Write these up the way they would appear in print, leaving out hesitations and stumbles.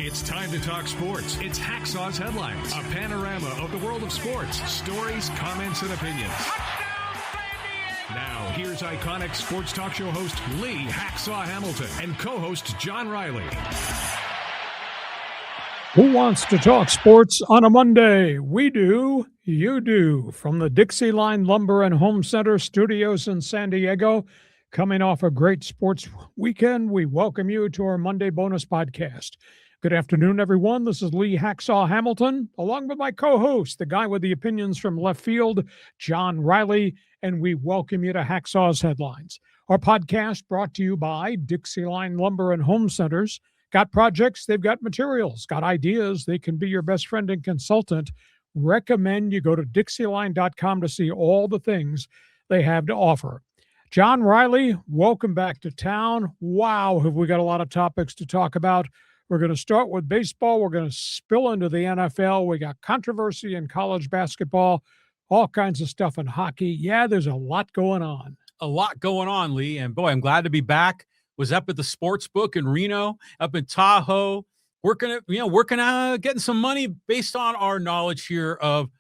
It's time to talk sports. It's Hacksaw's Headlines, a panorama of the world of sports, stories, comments, and opinions. Now, here's iconic sports talk show host Lee Hacksaw Hamilton and co-host John Riley. Who wants to talk sports on a Monday? We do. You do. From the DIXIELINE Lumber and Home Center studios in San Diego, coming off a great sports weekend, we welcome you to our Monday bonus podcast. Good afternoon, everyone. This is Lee Hacksaw Hamilton, along with my co-host, the guy with the opinions from left field, John Riley, and we welcome you to Hacksaw's Headlines. Our podcast brought to you by DIXIELINE Lumber and Home Centers. Got projects, they've got materials, got ideas, they can be your best friend and consultant. Recommend you go to DIXIELINE.com to see all the things they have to offer. John Riley, welcome back to town. Wow, have we got a lot of topics to talk about. We're going to start with baseball. We're going to spill into the NFL. We got controversy in college basketball, all kinds of stuff in hockey. Yeah, there's a lot going on. A lot going on, Lee. And boy, I'm glad to be back. Was up at the sports book in Reno, up in Tahoe, working getting some money based on our knowledge here of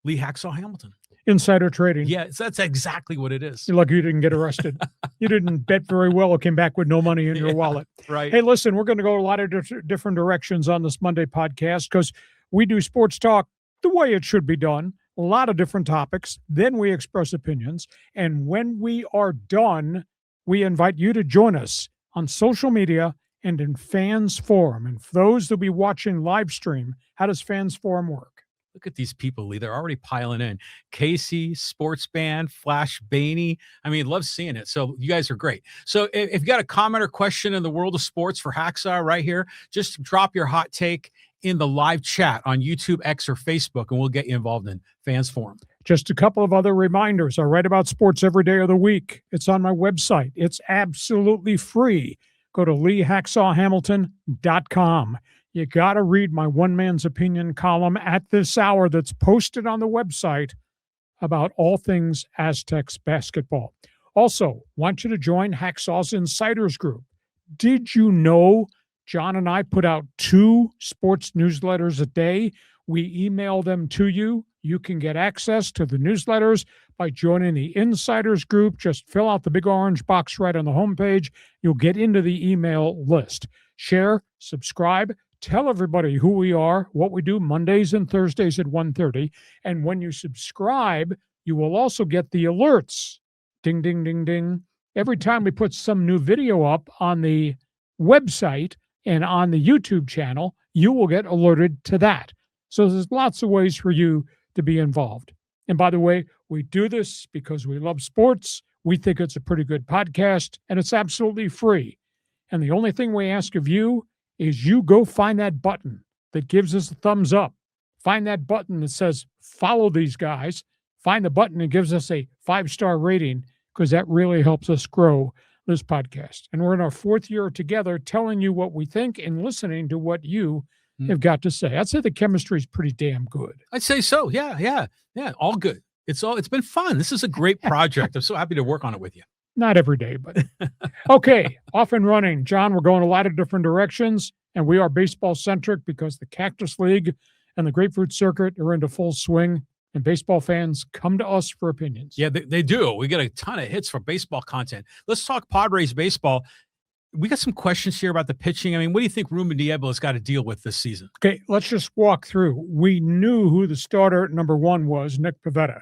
Lee Hacksaw Hamilton. Insider trading. Yeah, that's exactly what it is. You're lucky you didn't get arrested. You didn't bet very well or came back with no money in your wallet. Right. Hey, listen, we're going to go a lot of different directions on this Monday podcast because we do sports talk the way it should be done. A lot of different topics. Then we express opinions. And when we are done, we invite you to join us on social media and in Fans Forum. And for those that will be watching live stream, how does Fans Forum work? Look at these people, Lee. They're already piling in. Casey, Sports Band, Flash Bainey. I mean, love seeing it. So you guys are great. So if you got a comment or question in the world of sports for Hacksaw right here, just drop your hot take in the live chat on YouTube, X, or Facebook, and we'll get you involved in Fans Forum. Just a couple of other reminders. I write about sports every day of the week. It's on my website. It's absolutely free. Go to leehacksawhamilton.com. You got to read my one man's opinion column at this hour that's posted on the website about all things Aztecs basketball. Also, want you to join Hacksaw's Insiders Group. Did you know John and I put out 2 sports newsletters a day? We email them to you. You can get access to the newsletters by joining the Insiders Group. Just fill out the big orange box right on the homepage. You'll get into the email list. Share, subscribe, tell everybody who we are, what we do Mondays and Thursdays at 1:30. And when you subscribe, you will also get the alerts. Ding, ding, ding, ding. Every time we put some new video up on the website and on the YouTube channel, you will get alerted to that. So there's lots of ways for you to be involved. And by the way, we do this because we love sports. We think it's a pretty good podcast, and it's absolutely free. And the only thing we ask of you is you go find that button that gives us a thumbs up. Find that button that says, follow these guys. Find the button that gives us a 5-star rating, because that really helps us grow this podcast. And we're in our 4th year together telling you what we think and listening to what you have got to say. I'd say the chemistry is pretty damn good. I'd say so. Yeah. All good. It's been fun. This is a great project. I'm so happy to work on it with you. Not every day, but okay. Off and running. John, we're going a lot of different directions, and we are baseball centric because the Cactus League and the Grapefruit Circuit are into full swing, and baseball fans come to us for opinions. Yeah, they do. We get a ton of hits for baseball content. Let's talk Padres baseball. We got some questions here about the pitching. I mean, what do you think Ruben Diablo's got to deal with this season? Okay, let's just walk through. We knew who the starter at number 1 was, Nick Pivetta.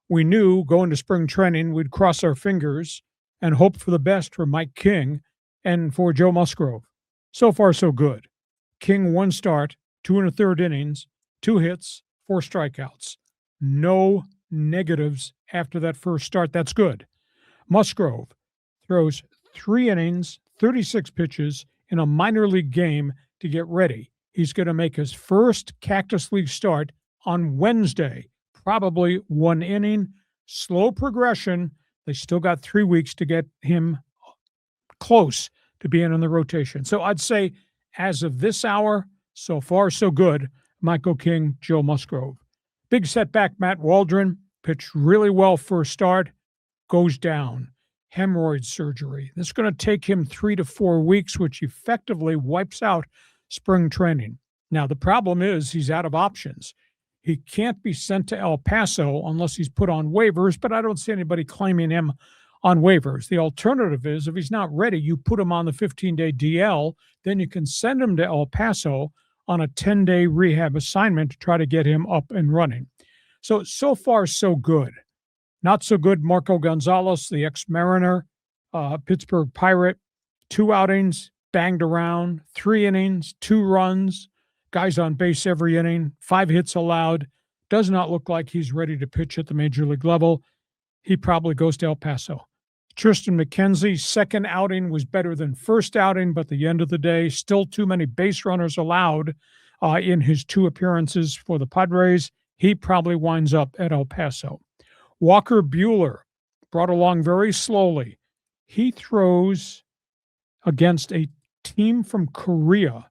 We knew going to spring training, we'd cross our fingers and hope for the best for Mike King and for Joe Musgrove. So far, so good. King 1 start, 2 1/3 innings, 2 hits, 4 strikeouts. No negatives after that first start. That's good. Musgrove throws 3 innings, 36 pitches in a minor league game to get ready. He's going to make his first Cactus League start on Wednesday. Probably 1 inning, slow progression. They still got 3 weeks to get him close to being in the rotation. So I'd say as of this hour, so far so good, Michael King, Joe Musgrove. Big setback, Matt Waldron, pitched really well first start, goes down. Hemorrhoid surgery. This is going to take him 3 to 4 weeks, which effectively wipes out spring training. Now, the problem is he's out of options. He can't be sent to El Paso unless he's put on waivers, but I don't see anybody claiming him on waivers. The alternative is if he's not ready, you put him on the 15-day DL, then you can send him to El Paso on a 10-day rehab assignment to try to get him up and running. So far, so good. Not so good, Marco Gonzalez, the ex-Mariner, Pittsburgh Pirate, 2 outings, banged around, 3 innings, 2 runs, guys on base every inning, 5 hits allowed. Does not look like he's ready to pitch at the major league level. He probably goes to El Paso. Tristan McKenzie's second outing was better than first outing, but at the end of the day, still too many base runners allowed in his 2 appearances for the Padres. He probably winds up at El Paso. Walker Buehler, brought along very slowly. He throws against a team from Korea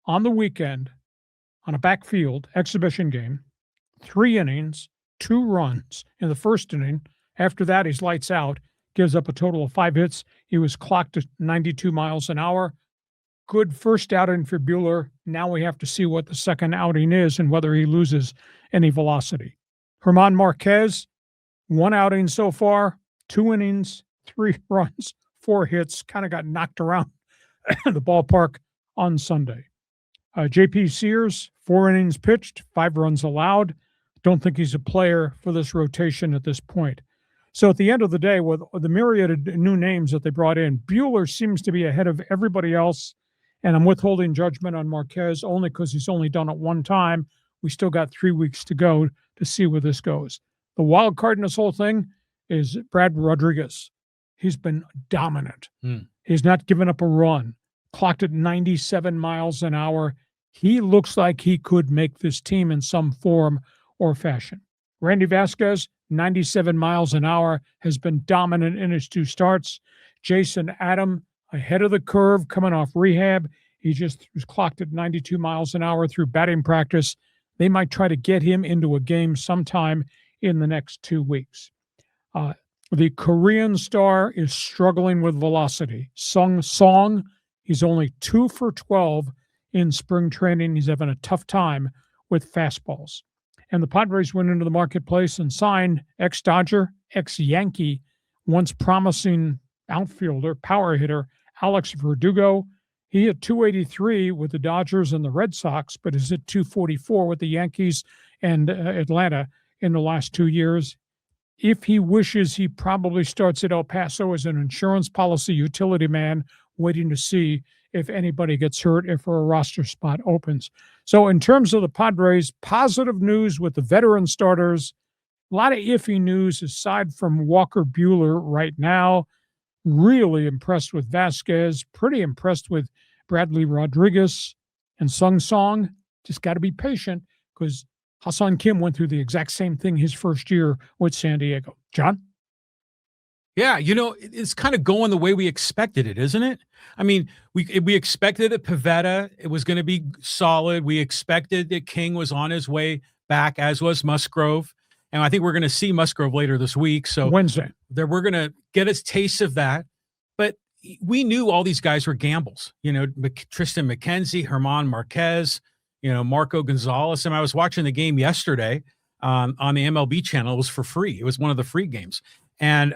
on the weekend on a backfield exhibition game, 3 innings, 2 runs in the first inning. After that, he's lights out, gives up a total of 5 hits. He was clocked at 92 miles an hour. Good first outing for Buehler. Now we have to see what the second outing is and whether he loses any velocity. German Marquez, 1 outing so far, 2 innings, 3 runs, 4 hits, kind of got knocked around the ballpark on Sunday. J.P. Sears, 4 innings pitched, 5 runs allowed. Don't think he's a player for this rotation at this point. So at the end of the day, with the myriad of new names that they brought in, Buehler seems to be ahead of everybody else, and I'm withholding judgment on Marquez only because he's only done it 1 time. We still got 3 weeks to go to see where this goes. The wild card in this whole thing is Brad Rodriguez. He's been dominant. He's not given up a run, clocked at 97 miles an hour. He looks like he could make this team in some form or fashion. Randy Vasquez, 97 miles an hour, has been dominant in his 2 starts. Jason Adam, ahead of the curve, coming off rehab. He just was clocked at 92 miles an hour through batting practice. They might try to get him into a game sometime in the next 2 weeks. The Korean star is struggling with velocity. Sung Song, he's only 2 for 12 in spring training. He's having a tough time with fastballs. And the Padres went into the marketplace and signed ex-Dodger, ex-Yankee, once promising outfielder, power hitter, Alex Verdugo. He hit 283 with the Dodgers and the Red Sox, but is at 244 with the Yankees and Atlanta in the last 2 years. If he wishes, he probably starts at El Paso as an insurance policy utility man, waiting to see if anybody gets hurt, if a roster spot opens. So in terms of the Padres, positive news with the veteran starters, a lot of iffy news aside from Walker Buehler right now. Really impressed with Vasquez, pretty impressed with Bradley Rodriguez and Sung Song. Just got to be patient because Ha-Seong Kim went through the exact same thing his first year with San Diego. John? Yeah, it's kind of going the way we expected it, isn't it? I mean, we expected that Pivetta, it was going to be solid. We expected that King was on his way back, as was Musgrove. And I think we're going to see Musgrove later this week. So Wednesday. We're going to get a taste of that. But we knew all these guys were gambles. Tristan McKenzie, German Marquez, Marco Gonzalez. And I was watching the game yesterday on the MLB channel. It was for free. It was one of the free games. And,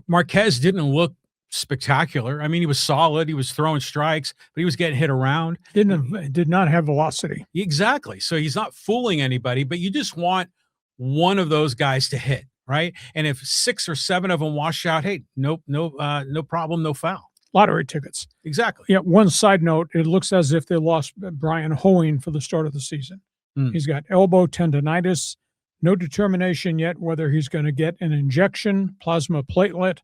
Marquez didn't look spectacular. I mean, he was solid. He was throwing strikes, but he was getting hit around. Did not have velocity. Exactly. So he's not fooling anybody, but you just want one of those guys to hit, right? And if 6 or 7 of them wash out, hey, no problem, no foul. Lottery tickets. Exactly. Yeah. One side note, it looks as if they lost Brian Hoeing for the start of the season. He's got elbow tendonitis. No determination yet whether he's going to get an injection, plasma platelet.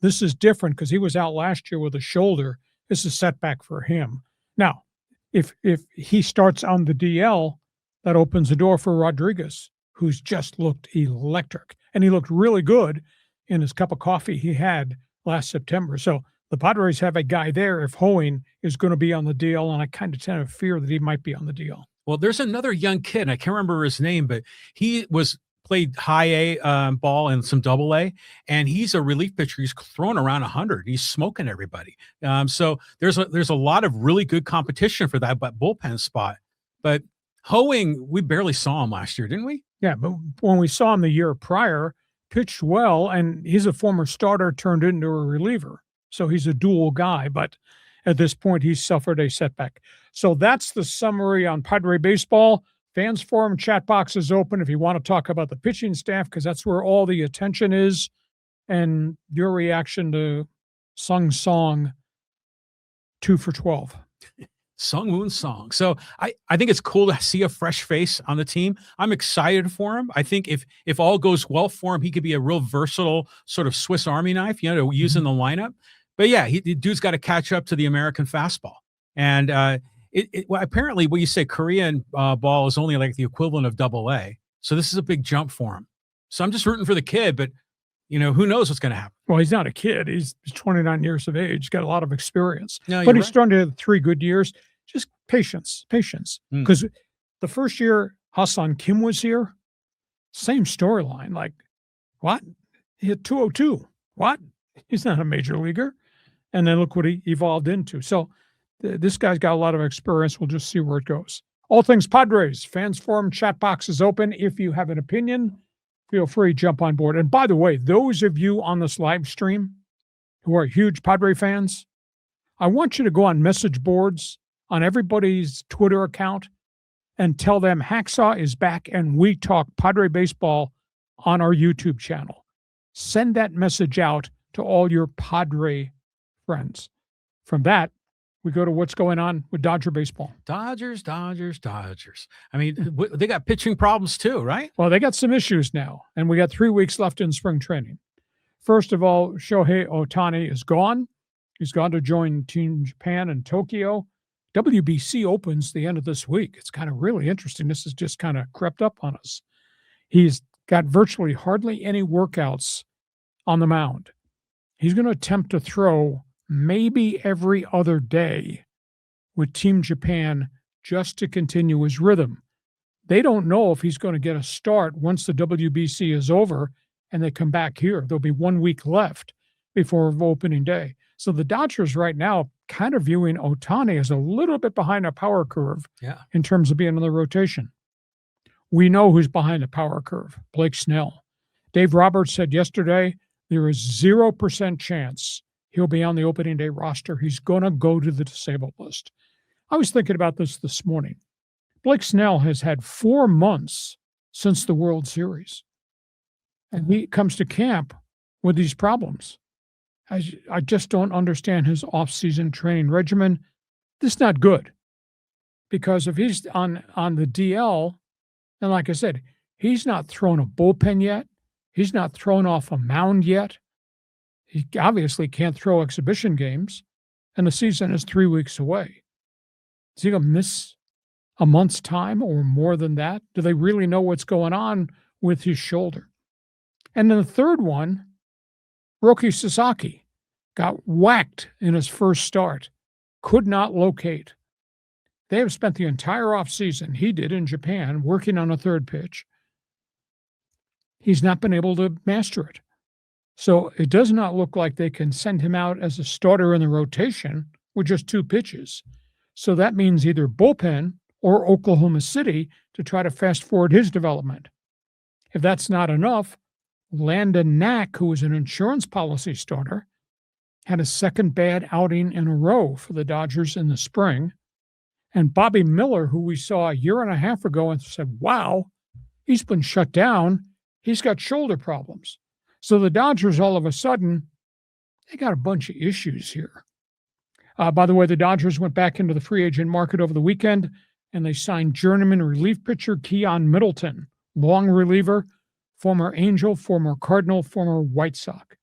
This is different because he was out last year with a shoulder. This is a setback for him. Now, if he starts on the DL, that opens the door for Rodriguez, who's just looked electric. And he looked really good in his cup of coffee he had last September. So the Padres have a guy there if Hoeing is going to be on the DL, and I kind of tend to fear that he might be on the DL. Well, there's another young kid, and I can't remember his name, but he was played high A ball and some double A, and he's a relief pitcher. He's throwing around 100. He's smoking everybody. So there's a lot of really good competition for that bullpen spot. But Hoeing, we barely saw him last year, didn't we? Yeah, but when we saw him the year prior, pitched well, and he's a former starter turned into a reliever. So he's a dual guy, but at this point, he's suffered a setback. So that's the summary on Padre baseball. Fans forum chat box is open if you want to talk about the pitching staff, because that's where all the attention is, and your reaction to Sung Song 2 for 12. Sung Moon Song. So I think it's cool to see a fresh face on the team. I'm excited for him. I think if all goes well for him, he could be a real versatile sort of Swiss Army knife, to use in the lineup. But yeah, the dude's got to catch up to the American fastball. And well, apparently what you say, Korean ball is only like the equivalent of double A. So this is a big jump for him. So I'm just rooting for the kid, but who knows what's going to happen. Well, he's not a kid. He's 29 years of age. He's got a lot of experience. No, but he's right. starting to have 3 good years. Just patience. Because the first year Hassan Kim was here, same storyline. Like, what? He hit 202. What? He's not a major leaguer. And then look what he evolved into. So this guy's got a lot of experience. We'll just see where it goes. All things Padres. Fans forum chat box is open. If you have an opinion, feel free to jump on board. And by the way, those of you on this live stream who are huge Padre fans, I want you to go on message boards on everybody's Twitter account and tell them Hacksaw is back and we talk Padre baseball on our YouTube channel. Send that message out to all your Padre friends. From that, we go to what's going on with Dodger baseball. Dodgers. I mean, they got pitching problems too, right? Well, they got some issues now, and we got 3 weeks left in spring training. First of all, Shohei Ohtani is gone. He's gone to join Team Japan in Tokyo. WBC opens the end of this week. It's kind of really interesting. This has just kind of crept up on us. He's got virtually hardly any workouts on the mound. He's going to attempt to throw maybe every other day with Team Japan just to continue his rhythm. They don't know if he's going to get a start once the WBC is over and they come back here. There'll be 1 week left before opening day. So the Dodgers right now kind of viewing Ohtani as a little bit behind a power curve in terms of being in the rotation. We know who's behind the power curve, Blake Snell. Dave Roberts said yesterday there is 0% chance he'll be on the opening day roster. He's going to go to the disabled list. I was thinking about this morning. Blake Snell has had 4 months since the World Series, and he comes to camp with these problems. I just don't understand his off-season training regimen. This is not good, because if he's on the DL, and like I said, he's not thrown a bullpen yet. He's not thrown off a mound yet. He obviously can't throw exhibition games, and the season is 3 weeks away. Is he going to miss a month's time or more than that? Do they really know what's going on with his shoulder? And then the third one, Roki Sasaki got whacked in his first start, could not locate. They have spent the entire offseason, he did in Japan, working on a third pitch. He's not been able to master it. So it does not look like they can send him out as a starter in the rotation with just 2 pitches. So that means either bullpen or Oklahoma City to try to fast forward his development. If that's not enough, Landon Knack, who was an insurance policy starter, had a second bad outing in a row for the Dodgers in the spring. And Bobby Miller, who we saw a year and a half ago and said, wow, he's been shut down. He's got shoulder problems. So the Dodgers, all of a sudden, they got a bunch of issues here. By the way, the Dodgers went back into the free agent market over the weekend, and they signed journeyman relief pitcher Keon Middleton, long reliever, former Angel, former Cardinal, former White Sox.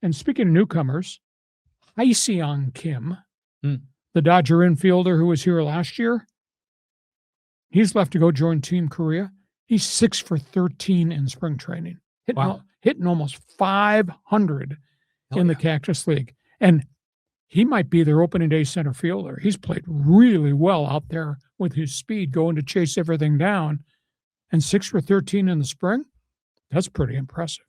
And speaking of newcomers, HYE-SEOUNG Kim, the Dodger infielder who was here last year, he's left to go join Team Korea. He's 6 for 13 in spring training, hitting almost 500 in the Cactus League. And he might be their opening day center fielder. He's played really well out there with his speed, going to chase everything down. and 6 for 13 in the spring. That's pretty impressive.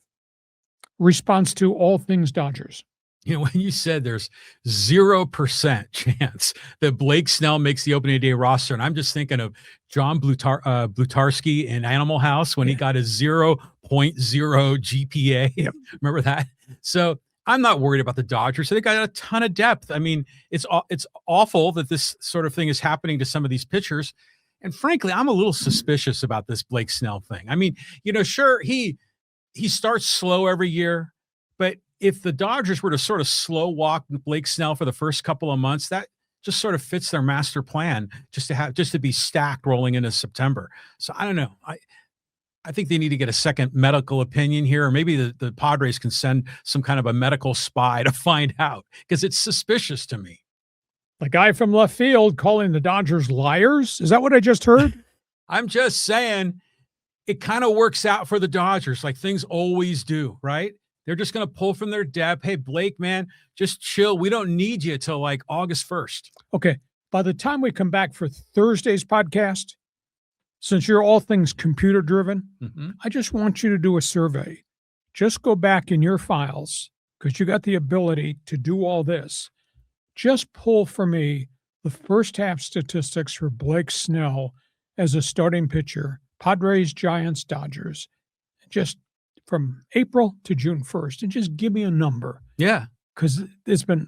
Response to all things Dodgers. You know, when you said there's 0% chance that Blake Snell makes the opening day roster, and I'm just thinking of John Blutarski in Animal House when he got a 0.0 GPA. Yep. Remember that? So I'm not worried about the Dodgers. They got a ton of depth. I mean, it's awful that this sort of thing is happening to some of these pitchers. And frankly, I'm a little suspicious about this Blake Snell thing. I mean, you know, sure, he starts slow every year, but if the Dodgers were to sort of slow walk Blake Snell for the first couple of months, that just sort of fits their master plan just to be stacked rolling into September. So I don't know. I think they need to get a second medical opinion here, or maybe the Padres can send some kind of a medical spy to find out, because it's suspicious to me. The guy from left field calling the Dodgers liars. Is that what I just heard? I'm just saying it kind of works out for the Dodgers, like things always do, right? They're just going to pull from their depth. Hey, Blake, man, just chill. We don't need you till like August 1st. Okay. By the time we come back for Thursday's podcast, since you're all things computer driven, I just want you to do a survey. Just go back in your files, because you got the ability to do all this. Just pull for me the first half statistics for Blake Snell as a starting pitcher, Padres, Giants, Dodgers, just from April to June 1st, and just give me a number. Yeah. Because it's been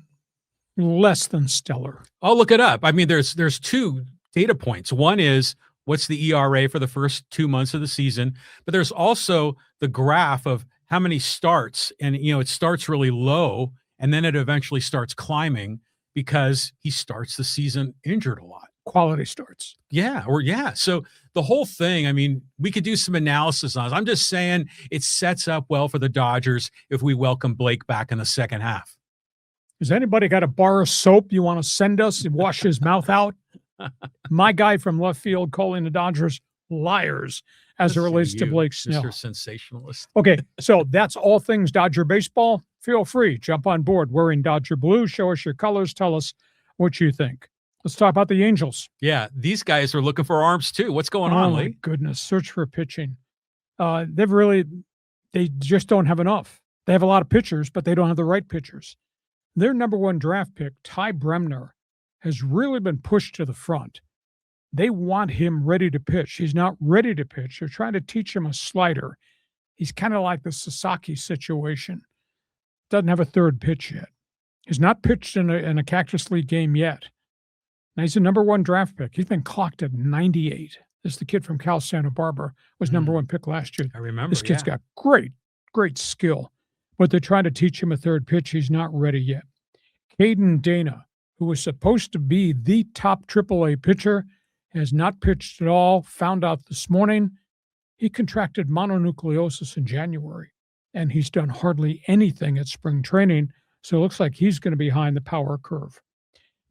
less than stellar. I'll look it up. I mean, there's two data points. One is what's the ERA for the first 2 months of the season, but there's also the graph of how many starts, and you know, it starts really low and then it eventually starts climbing because he starts the season injured a lot. Quality starts. Yeah. So the whole thing, I mean, we could do some analysis on it. I'm just saying it sets up well for the Dodgers if we welcome Blake back in the second half. Has anybody got a bar of soap you want to send us and wash his mouth out? My guy from left field calling the Dodgers liars as it relates to Blake Snell. Mr. Sensationalist. Okay, so that's all things Dodger baseball. Feel free, jump on board wearing Dodger blue. Show us your colors. Tell us what you think. Let's talk about the Angels. Yeah, these guys are looking for arms too. What's going on, Lee? Oh, my goodness. Search for pitching. They just don't have enough. They have a lot of pitchers, but they don't have the right pitchers. Their number one draft pick, Ty Bremner, has really been pushed to the front. They want him ready to pitch. He's not ready to pitch. They're trying to teach him a slider. He's kind of like the Sasaki situation. Doesn't have a third pitch yet. He's not pitched in a Cactus League game yet. Now, he's a number one draft pick. He's been clocked at 98. This is the kid from Cal Santa Barbara, was number one pick last year. I remember. This kid's got great skill, but they're trying to teach him a third pitch. He's not ready yet. Caden Dana, who was supposed to be the top AAA pitcher, has not pitched at all. Found out this morning he contracted mononucleosis in January, and he's done hardly anything at spring training, so it looks like he's going to be behind the power curve.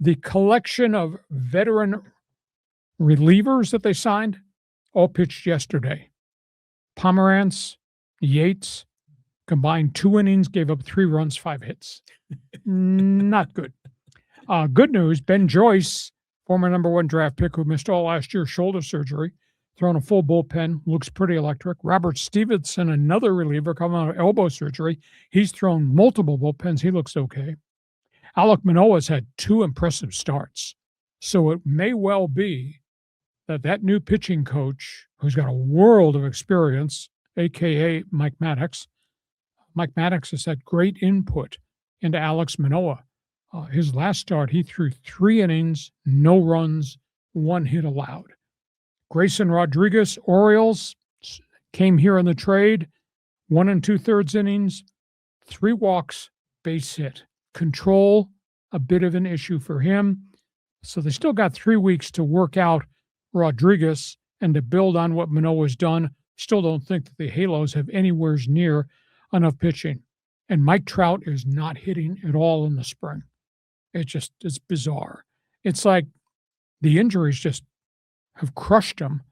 The collection of veteran relievers that they signed all pitched yesterday. Pomerantz, Yates, combined 2 innings, gave up 3 runs, 5 hits. Not good. Good news, Ben Joyce, former number one draft pick who missed all last year, shoulder surgery, thrown a full bullpen, looks pretty electric. Robert Stevenson, another reliever coming out of elbow surgery, he's thrown multiple bullpens. He looks okay. Alek Manoah's had 2 impressive starts. So it may well be that new pitching coach, who's got a world of experience, a.k.a. Mike Maddox has had great input into Alex Manoah. His last start, he threw 3 innings, no runs, 1 hit allowed. Grayson Rodriguez, Orioles, came here in the trade, 1 2/3 innings, 3 walks, base hit. Control, a bit of an issue for him. So they still got 3 weeks to work out Rodriguez and to build on what Manoah's done. Still don't think that the Halos have anywhere near enough pitching. And Mike Trout is not hitting at all in the spring. It's bizarre. It's like the injuries just have crushed him.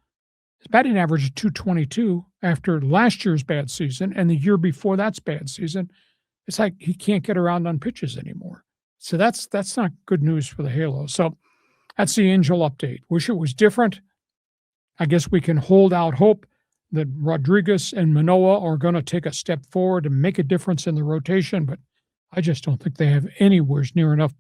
His batting average is .222 after last year's bad season and the year before that's bad season. It's like he can't get around on pitches anymore. So that's not good news for the Halos. So that's the Angel update. Wish it was different. I guess we can hold out hope that Rodriguez and Manoah are going to take a step forward and make a difference in the rotation, but I just don't think they have anywhere near enough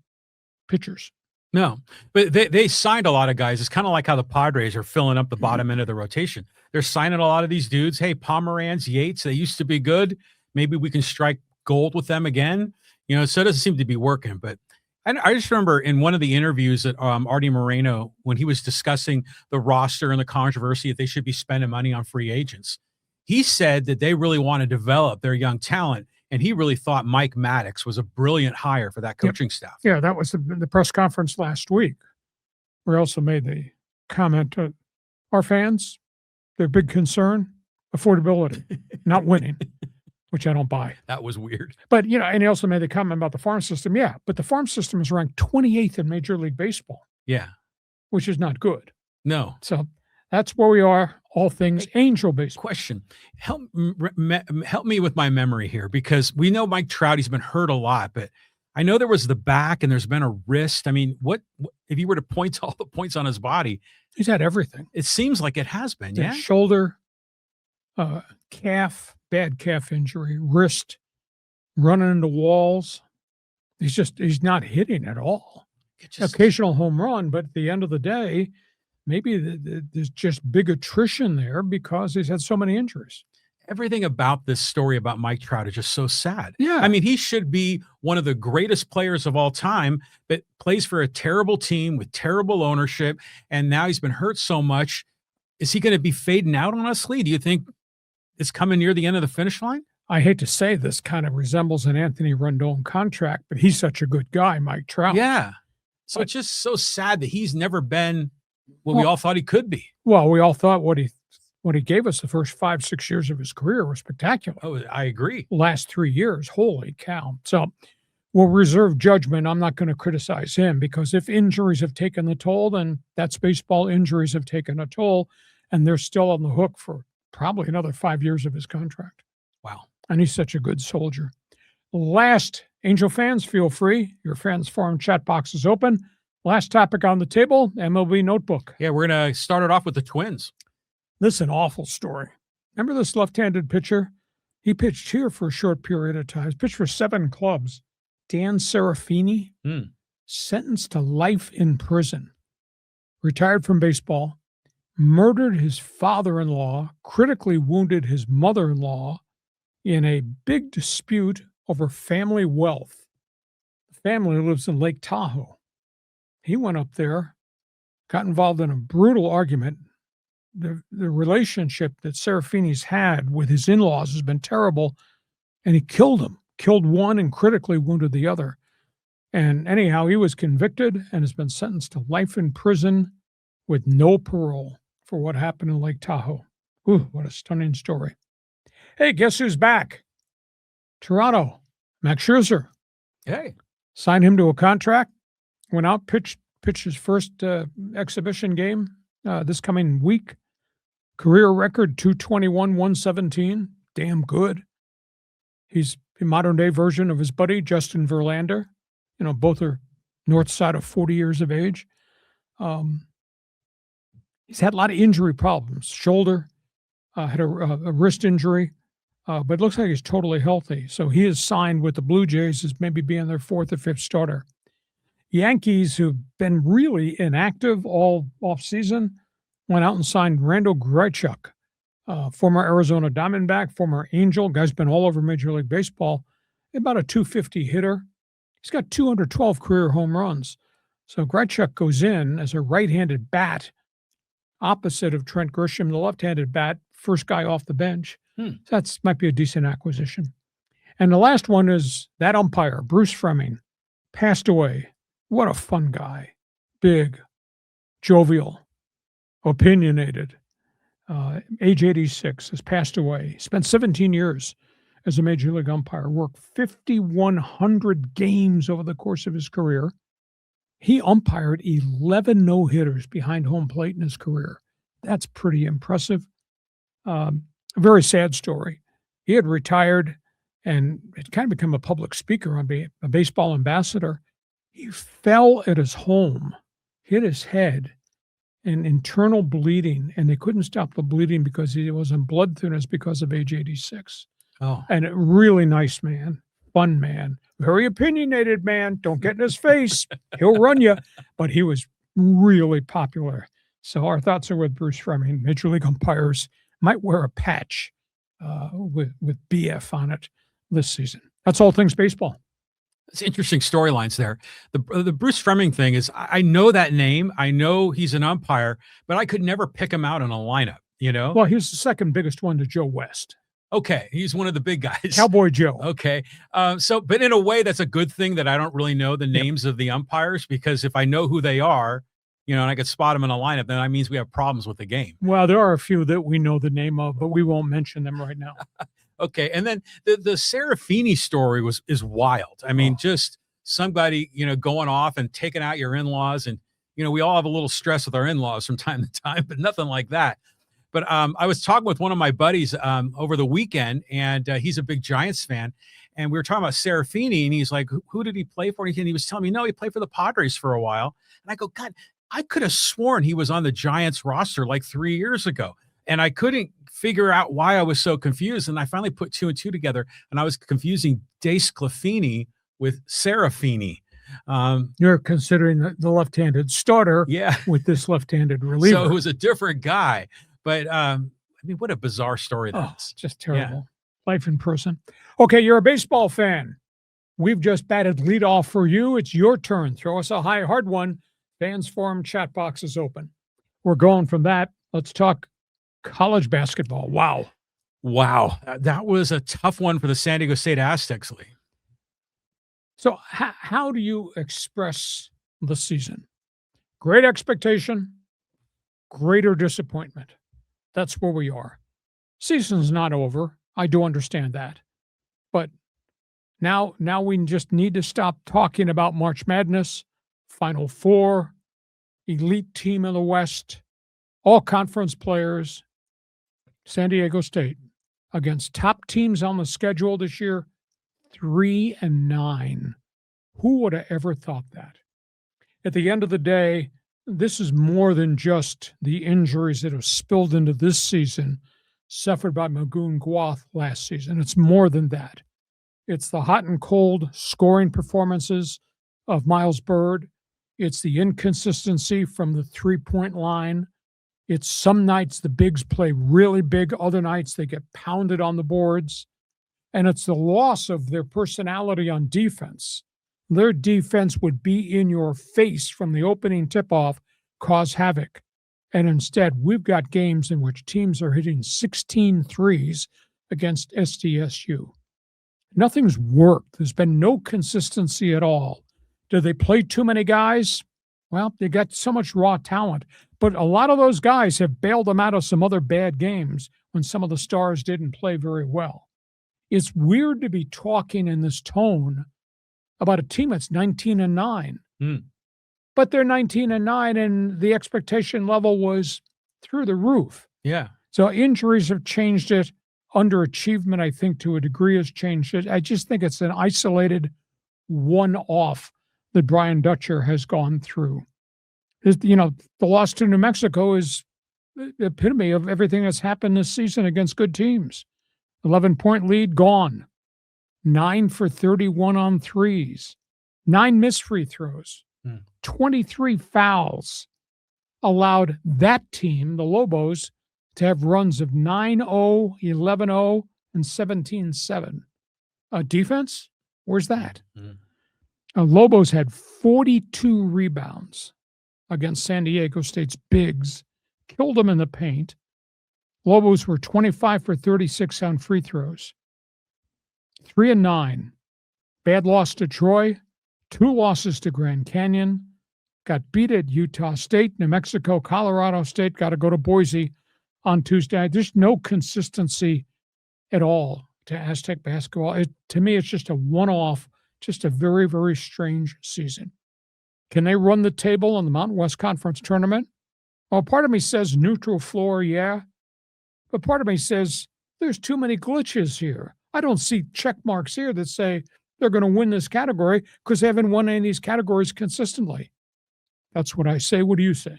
pitchers. No, but they signed a lot of guys. It's kind of like how the Padres are filling up the bottom end of the rotation. They're signing a lot of these dudes. Hey, Pomeranz, Yates, they used to be good. Maybe we can strike gold with them again. So it doesn't seem to be working. But I just remember in one of the interviews that Artie Moreno, when he was discussing the roster and the controversy if they should be spending money on free agents, he said that they really want to develop their young talent. And he really thought Mike Maddox was a brilliant hire for that coaching staff. Yeah, that was the press conference last week. We also made the comment to our fans, their big concern, affordability, not winning, which I don't buy. That was weird. But, and he also made the comment about the farm system. Yeah, but the farm system is ranked 28th in Major League Baseball. Yeah. Which is not good. No. So that's where we are, all things Angel baseball. Question. Help me with my memory here, because we know Mike Trout, he's been hurt a lot, but I know there was the back and there's been a wrist. I mean, what if you were to point to all the points on his body? He's had everything. It seems like it has been, yeah? Shoulder, calf, bad calf injury, wrist, running into walls. He's not hitting at all. Occasional home run, but at the end of the day, maybe there's just big attrition there because he's had so many injuries. Everything about this story about Mike Trout is just so sad. Yeah. I mean, he should be one of the greatest players of all time, but plays for a terrible team with terrible ownership, and now he's been hurt so much. Is he going to be fading out, honestly? Do you think it's coming near the end of the finish line? I hate to say this kind of resembles an Anthony Rendon contract, but he's such a good guy, Mike Trout. Yeah. So it's just so sad that he's never been what we all thought he could be. Well, we all thought what he gave us the first 5-6 years of his career was spectacular. Oh, I agree. Last 3 years, holy cow. So we'll reserve judgment. I'm not going to criticize him because if injuries have taken the toll, then that's baseball. Injuries have taken a toll, and they're still on the hook for probably another 5 years of his contract. Wow. And he's such a good soldier. Last, Angel fans, feel free. Your Fans Forum chat box is open. Last topic on the table, MLB Notebook. Yeah, we're going to start it off with the Twins. This is an awful story. Remember this left-handed pitcher? He pitched here for a short period of time. He's pitched for 7 clubs. Dan Serafini, sentenced to life in prison, retired from baseball, murdered his father-in-law, critically wounded his mother-in-law in a big dispute over family wealth. The family lives in Lake Tahoe. He went up there, got involved in a brutal argument. The relationship that Serafini's had with his in-laws has been terrible, and he killed them. Killed one and critically wounded the other. And anyhow, he was convicted and has been sentenced to life in prison with no parole for what happened in Lake Tahoe. Ooh, what a stunning story. Hey, guess who's back? Toronto, Max Scherzer. Hey. Signed him to a contract, went out, pitched his first exhibition game this coming week. Career record 221, 117. Damn good. He's a modern-day version of his buddy, Justin Verlander. Both are north side of 40 years of age. He's had a lot of injury problems. Shoulder, had a wrist injury, but it looks like he's totally healthy. So he is signed with the Blue Jays as maybe being their 4th or 5th starter. Yankees, who've been really inactive all offseason, went out and signed Randall Grichuk, former Arizona Diamondback, former Angel. Guy's been all over Major League Baseball. About a 250 hitter. He's got 212 career home runs. So Grichuk goes in as a right-handed bat, opposite of Trent Grisham, the left-handed bat, first guy off the bench. So that might be a decent acquisition. And the last one is that umpire, Bruce Fremming, passed away. What a fun guy. Big, jovial, opinionated. Age 86, has passed away. Spent 17 years as a Major League umpire, worked 5,100 games over the course of his career. He umpired 11 no-hitters behind home plate in his career. That's pretty impressive. A very sad story. He had retired and had kind of become a public speaker, a baseball ambassador. He fell at his home, hit his head, an internal bleeding, and they couldn't stop the bleeding because he was in blood thinners because of age 86. Oh, And a really nice man, fun man, very opinionated man. Don't get in his face. He'll run you. But he was really popular. So our thoughts are with Bruce Fleming. Major League umpires might wear a patch with BF on it this season. That's all things baseball. it's interesting storylines there. The Bruce Fleming thing is, I know that name. I know he's an umpire, but I could never pick him out in a lineup, you know? Well, he's the second biggest one to Joe West. Okay, he's one of the big guys. Cowboy Joe. Okay. But in a way, that's a good thing that I don't really know the names of the umpires, because if I know who they are, you know, and I could spot them in a lineup, then that means we have problems with the game. Well, there are a few that we know the name of, but we won't mention them right now. Okay. And then the Serafini story is wild. I mean, just somebody, you know, going off and taking out your in-laws. And, you know, we all have a little stress with our in-laws from time to time, but nothing like that. But I was talking with one of my buddies over the weekend, and he's a big Giants fan. And we were talking about Serafini, and he's like, who did he play for? And he was telling me, no, he played for the Padres for a while. And I go, God, I could have sworn he was on the Giants roster like 3 years ago. And I couldn't figure out why I was so confused. And I finally put two and two together, and I was confusing DeSclafani with Serafini. You're considering the left-handed starter with this left-handed reliever. So it was a different guy. But, I mean, what a bizarre story that's. Just terrible. Yeah. Life in person. Okay, you're a baseball fan. We've just batted leadoff for you. It's your turn. Throw us a high, hard one. Fans Forum chat box is open. We're going from that. Let's talk college basketball. Wow. That was a tough one for the San Diego State Aztecs, Lee. So how do you express the season? Great expectation, greater disappointment. That's where we are. Season's not over. I do understand that. But now we just need to stop talking about March Madness, Final Four, elite team in the West, all conference players, San Diego State against top teams on the schedule this year, 3-9. Who would have ever thought that? At the end of the day, this is more than just the injuries that have spilled into this season, suffered by Magoon Gwath last season. It's more than that. It's the hot and cold scoring performances of Miles Bird. It's the inconsistency from the three-point line. It's some nights the bigs play really big, other nights they get pounded on the boards. And it's the loss of their personality on defense. Their defense would be in your face from the opening tip-off, cause havoc. And instead, we've got games in which teams are hitting 16 threes against SDSU. Nothing's worked. There's been no consistency at all. Do they play too many guys? Well, they got so much raw talent. But a lot of those guys have bailed them out of some other bad games when some of the stars didn't play very well. It's weird to be talking in this tone about a team that's 19-9. But they're 19-9, and the expectation level was through the roof. Yeah. So injuries have changed it. Underachievement, I think, to a degree has changed it. I just think it's an isolated one-off that Brian Dutcher has gone through. You know, the loss to New Mexico is the epitome of everything that's happened this season against good teams. 11-point lead gone. 9 for 31 on threes. 9 missed free throws. 23 fouls allowed that team, the Lobos, to have runs of 9-0, 11-0, and 17-7. Defense? Where's that? Lobos had 42 rebounds against San Diego State's bigs, killed them in the paint. Lobos were 25 for 36 on free throws. 3-9. Bad loss to Troy. 2 losses to Grand Canyon. Got beat at Utah State, New Mexico, Colorado State. Got to go to Boise on Tuesday. There's no consistency at all to Aztec basketball. To me, it's just a one-off, just a very, very strange season. Can they run the table in the Mountain West Conference tournament? Well, part of me says neutral floor, yeah. But part of me says there's too many glitches here. I don't see check marks here that say they're going to win this category because they haven't won any of these categories consistently. That's what I say. What do you say?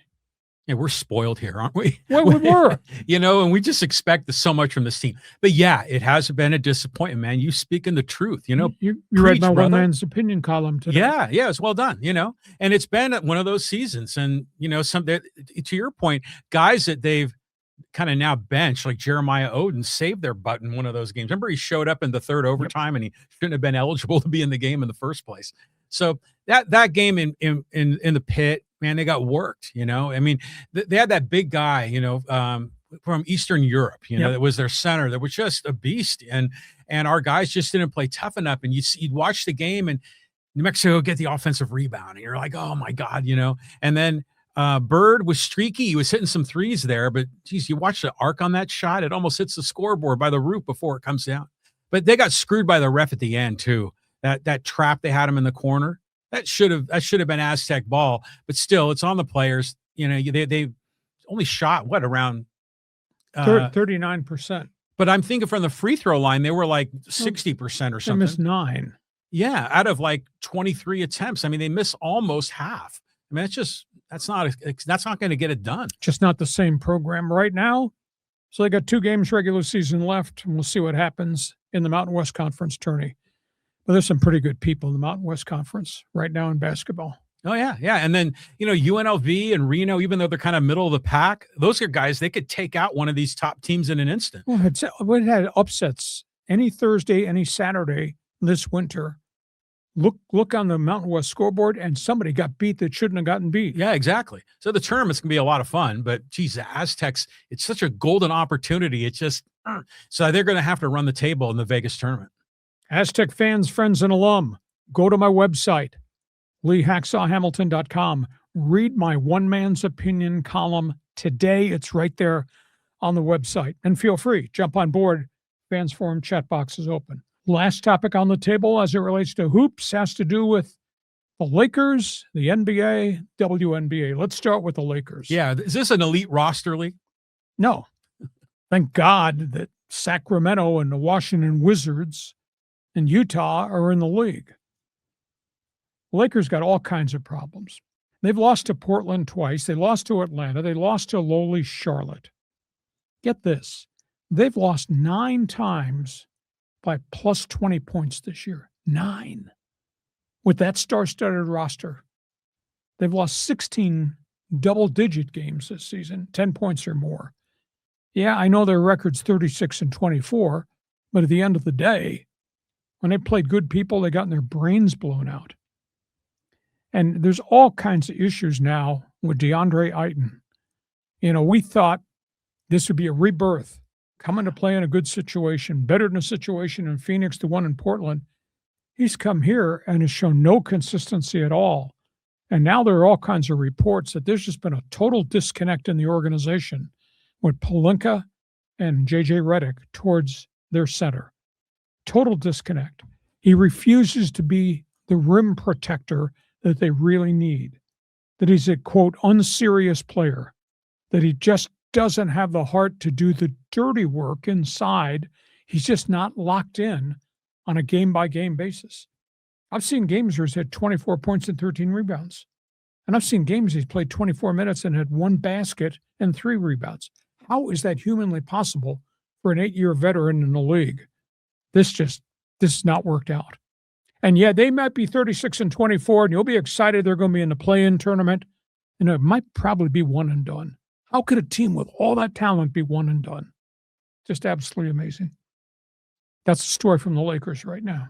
Yeah, we're spoiled here, aren't we? Well, we were. And we just expect so much from this team. But yeah, it has been a disappointment, man. You speaking the truth, You preach, read my brother. one man's opinion column today. Yeah, it's well done, and it's been one of those seasons. And, to your point, guys that they've kind of now benched, like Jeremiah Oden, saved their butt in one of those games. Remember, he showed up in the third overtime and he shouldn't have been eligible to be in the game in the first place. So that game in the pit, man, they got worked, I mean, they had that big guy, from Eastern Europe, that was their center, that was just a beast. And our guys just didn't play tough enough. And you'd watch the game and New Mexico get the offensive rebound. And you're like, oh my God, and then Bird was streaky. He was hitting some threes there, but geez, you watch the arc on that shot. It almost hits the scoreboard by the roof before it comes down. But they got screwed by the ref at the end too. That trap, they had him in the corner. That should have been Aztec ball, but still, it's on the players. They only shot around 39%. But I'm thinking from the free throw line, they were like 60% or something. They missed 9. Yeah, out of like 23 attempts. I mean, they miss almost half. I mean, that's not going to get it done. Just not the same program right now. So they got 2 games regular season left, and we'll see what happens in the Mountain West Conference tourney. But there's some pretty good people in the Mountain West Conference right now in basketball. Oh, yeah. And then, UNLV and Reno, even though they're kind of middle of the pack, those are guys, they could take out one of these top teams in an instant. Well, it had upsets any Thursday, any Saturday this winter. Look on the Mountain West scoreboard, and somebody got beat that shouldn't have gotten beat. Yeah, exactly. So the tournament's going to be a lot of fun, but geez, the Aztecs, it's such a golden opportunity. It's just, so they're going to have to run the table in the Vegas tournament. Aztec fans, friends, and alum, go to my website, LeeHacksawHamilton.com. Read my one man's opinion column today. It's right there on the website. And feel free, jump on board. Fans Forum chat box is open. Last topic on the table as it relates to hoops has to do with the Lakers, the NBA, WNBA. Let's start with the Lakers. Yeah. Is this an elite roster league? No. Thank God that Sacramento and the Washington Wizards and Utah are in the league. The Lakers got all kinds of problems. They've lost to Portland twice. They lost to Atlanta. They lost to lowly Charlotte. Get this. They've lost 9 times by plus 20 points this year. 9. With that star-studded roster, they've lost 16 double-digit games this season, 10 points or more. Yeah, I know their record's 36-24, but at the end of the day, when they played good people, they got their brains blown out. And there's all kinds of issues now with DeAndre Ayton. We thought this would be a rebirth, coming to play in a good situation, better than a situation in Phoenix, the one in Portland. He's come here and has shown no consistency at all. And now there are all kinds of reports that there's just been a total disconnect in the organization with Pelinka and J.J. Redick towards their center. Total disconnect. He refuses to be the rim protector that they really need. That he's a, quote, unserious player. That he just doesn't have the heart to do the dirty work inside. He's just not locked in on a game-by-game basis. I've seen games where he's had 24 points and 13 rebounds. And I've seen games he's played 24 minutes and had 1 basket and 3 rebounds. How is that humanly possible for an 8-year veteran in the league? This is not worked out. And yeah, they might be 36-24, and you'll be excited they're going to be in the play-in tournament, and it might probably be one and done. How could a team with all that talent be one and done? Just absolutely amazing. That's the story from the Lakers right now.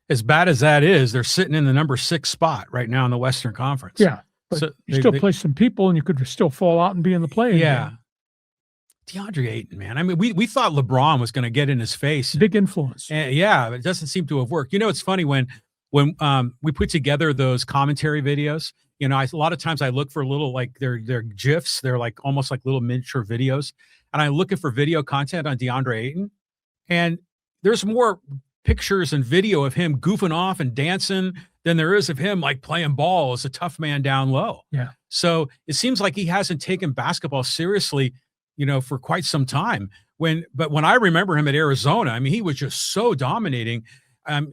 As bad as that is, they're sitting in the number 6 spot right now in the Western Conference. Yeah, but so you still play some people, and you could still fall out and be in the play-in game. DeAndre Ayton, man. I mean, we thought LeBron was going to get in his face. Big influence. And yeah, it doesn't seem to have worked. It's funny when we put together those commentary videos, a lot of times I look for little, like they're GIFs. They're like almost like little miniature videos. And I'm looking for video content on DeAndre Ayton. And there's more pictures and video of him goofing off and dancing than there is of him like playing ball as a tough man down low. Yeah. So it seems like he hasn't taken basketball seriously, for quite some time. But when I remember him at Arizona, I mean, he was just so dominating.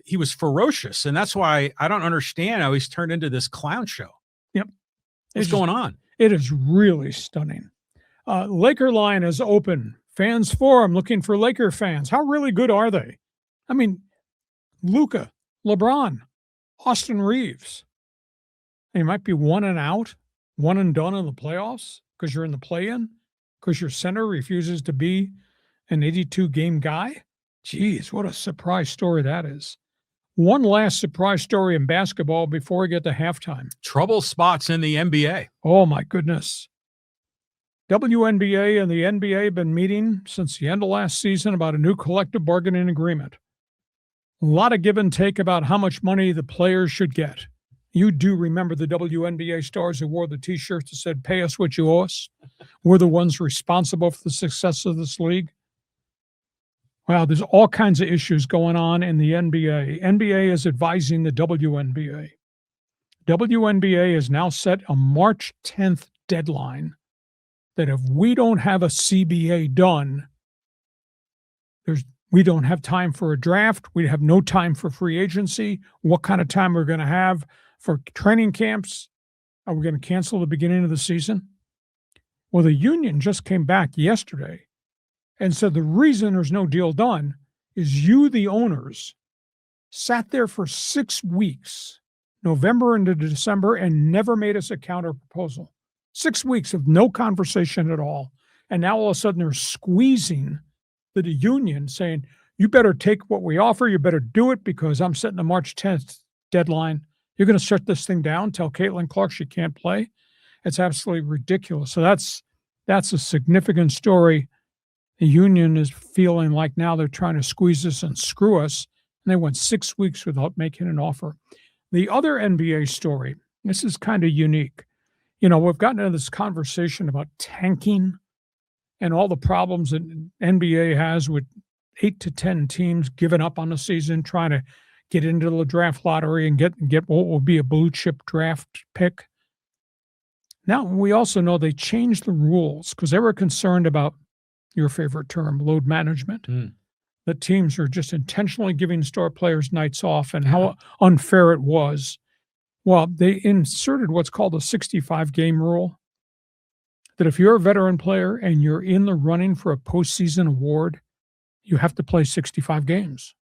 He was ferocious. And that's why I don't understand how he's turned into this clown show. Yep. What's going on? It is really stunning. Laker line is open. Fans forum looking for Laker fans. How really good are they? I mean, Luka, LeBron, Austin Reeves. And you might be one and out, one and done in the playoffs because you're in the play-in, because your center refuses to be an 82-game guy. Geez, what a surprise story that is. One last surprise story in basketball before we get to halftime. Trouble spots in the NBA. Oh, my goodness. WNBA and the NBA have been meeting since the end of last season about a new collective bargaining agreement. A lot of give and take about how much money the players should get. You do remember the WNBA stars who wore the T-shirts that said, "Pay us what you owe us." We're the ones responsible for the success of this league. Wow, there's all kinds of issues going on in the NBA. NBA is advising the WNBA. WNBA has now set a March 10th deadline that if we don't have a CBA done, we don't have time for a draft. We have no time for free agency. What kind of time we're going to have for training camps? Are we going to cancel the beginning of the season? Well, the union just came back yesterday and said the reason there's no deal done is you, the owners, sat there for 6 weeks, November into December, and never made us a counter proposal. 6 weeks of no conversation at all. And now all of a sudden they're squeezing the union saying, you better take what we offer. You better do it because I'm setting the March 10th deadline. You're going to shut this thing down, tell Caitlin Clark she can't play. It's absolutely ridiculous. So that's a significant story. The union is feeling like now they're trying to squeeze us and screw us. And they went 6 weeks without making an offer. The other NBA story, this is kind of unique. You know, we've gotten into this conversation about tanking and all the problems that NBA has with 8 to 10 teams giving up on the season, trying to get into the draft lottery and get what will be a blue chip draft pick. Now, we also know they changed the rules because they were concerned about your favorite term, load management. That teams are just intentionally giving star players nights off and how unfair it was. Well, they inserted what's called a 65-game rule, that if you're a veteran player and you're in the running for a postseason award, you have to play 65 games.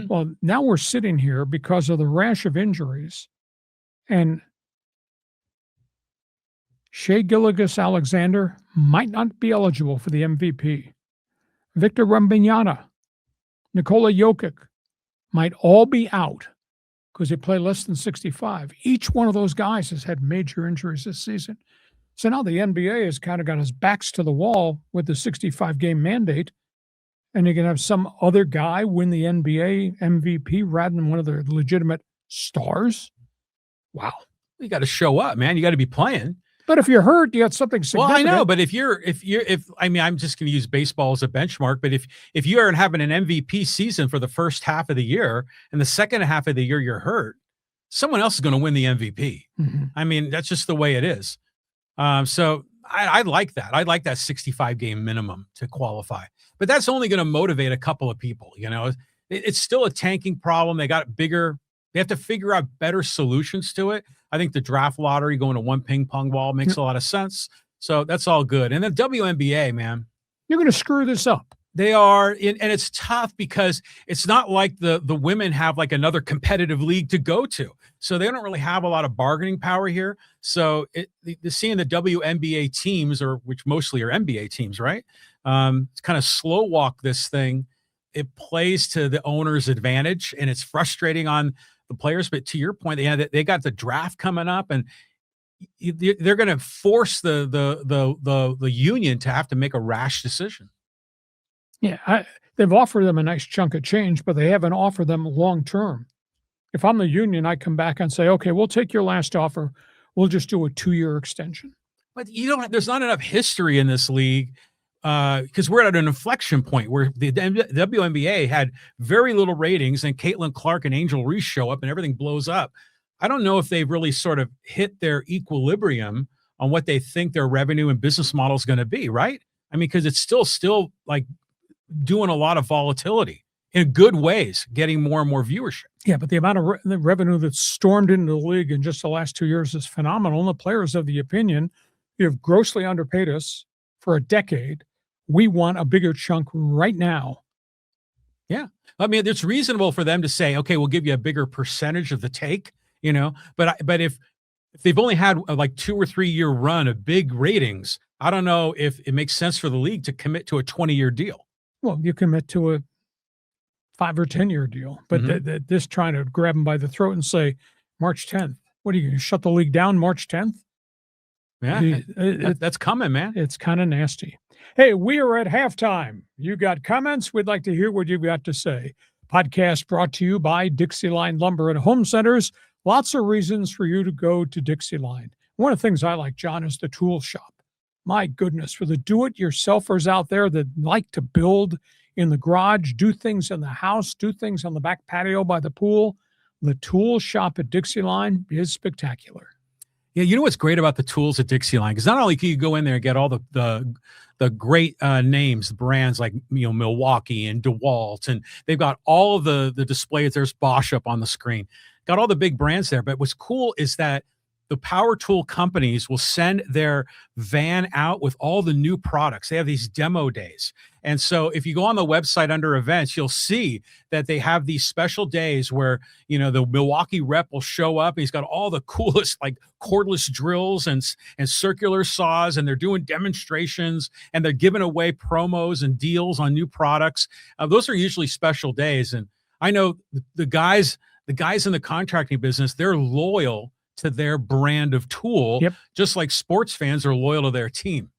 Well, now we're sitting here because of the rash of injuries, and Shai Gilgeous-Alexander might not be eligible for the MVP. Victor Wembanyama, Nikola Jokic might all be out because they play less than 65. Each one of those guys has had major injuries this season. So now the NBA has kind of got his backs to the wall with the 65-game mandate, and you're going to have some other guy win the NBA MVP rather than one of their legitimate stars. Wow. You got to show up, man. You got to be playing. But if you're hurt, you got something significant. Well, I know, but if I mean, I'm just going to use baseball as a benchmark, but if you aren't having an MVP season for the first half of the year and the second half of the year you're hurt, someone else is going to win the MVP. I mean, that's just the way it is. So I like that. I like that 65-game minimum to qualify, but that's only going to motivate a couple of people. You know, it's still a tanking problem. They got bigger. They have to figure out better solutions to it. I think the draft lottery going to one ping pong ball makes a lot of sense. So that's all good. And the WNBA, man, you're going to screw this up. They are, and it's tough because it's not like the women have like another competitive league to go to. So they don't really have a lot of bargaining power here. So seeing the WNBA teams, or which mostly are NBA teams, right? Kind of slow walk this thing. It plays to the owner's advantage, and it's frustrating on the players. But to your point, they got the draft coming up, and they're going to force the union to have to make a rash decision. Yeah, they've offered them a nice chunk of change, but they haven't offered them long term. If I'm the union, I come back and say, okay, we'll take your last offer. We'll just do a 2-year extension. But there's not enough history in this league because we're at an inflection point where the WNBA had very little ratings, and Caitlin Clark and Angel Reese show up and everything blows up. I don't know if they've really sort of hit their equilibrium on what they think their revenue and business model is going to be, right? I mean, because it's still like doing a lot of volatility in good ways, getting more and more viewership. Yeah, but the amount of the revenue that's stormed into the league in just the last 2 years is phenomenal. And the players have the opinion, you have grossly underpaid us for a decade. We want a bigger chunk right now. Yeah. I mean, it's reasonable for them to say, okay, we'll give you a bigger percentage of the take, but if they've only had like 2 or 3 year run of big ratings, I don't know if it makes sense for the league to commit to a 20-year deal. Well, you commit to a 5 or 10-year deal, but this trying to grab them by the throat and say, March 10th, what are you going to shut the league down March 10th? Yeah, that's coming, man. It's kind of nasty. Hey, we are at halftime. You got comments? We'd like to hear what you've got to say. Podcast brought to you by DIXIELINE Lumber and Home Centers. Lots of reasons for you to go to DIXIELINE. One of the things I like, John, is the tool shop. My goodness, for the do-it-yourselfers out there that like to build in the garage, do things in the house, do things on the back patio by the pool, the tool shop at DIXIELINE is spectacular. Yeah, you know what's great about the tools at DIXIELINE? Because not only can you go in there and get all the great names, brands like Milwaukee and DeWalt, and they've got all of the displays. There's Bosch up on the screen. Got all the big brands there. But what's cool is that the power tool companies will send their van out with all the new products. They have these demo days. And so if you go on the website under events, you'll see that they have these special days where, the Milwaukee rep will show up and he's got all the coolest like cordless drills and circular saws, and they're doing demonstrations and they're giving away promos and deals on new products. Those are usually special days. And I know the guys in the contracting business, they're loyal to their brand of tool, just like sports fans are loyal to their team.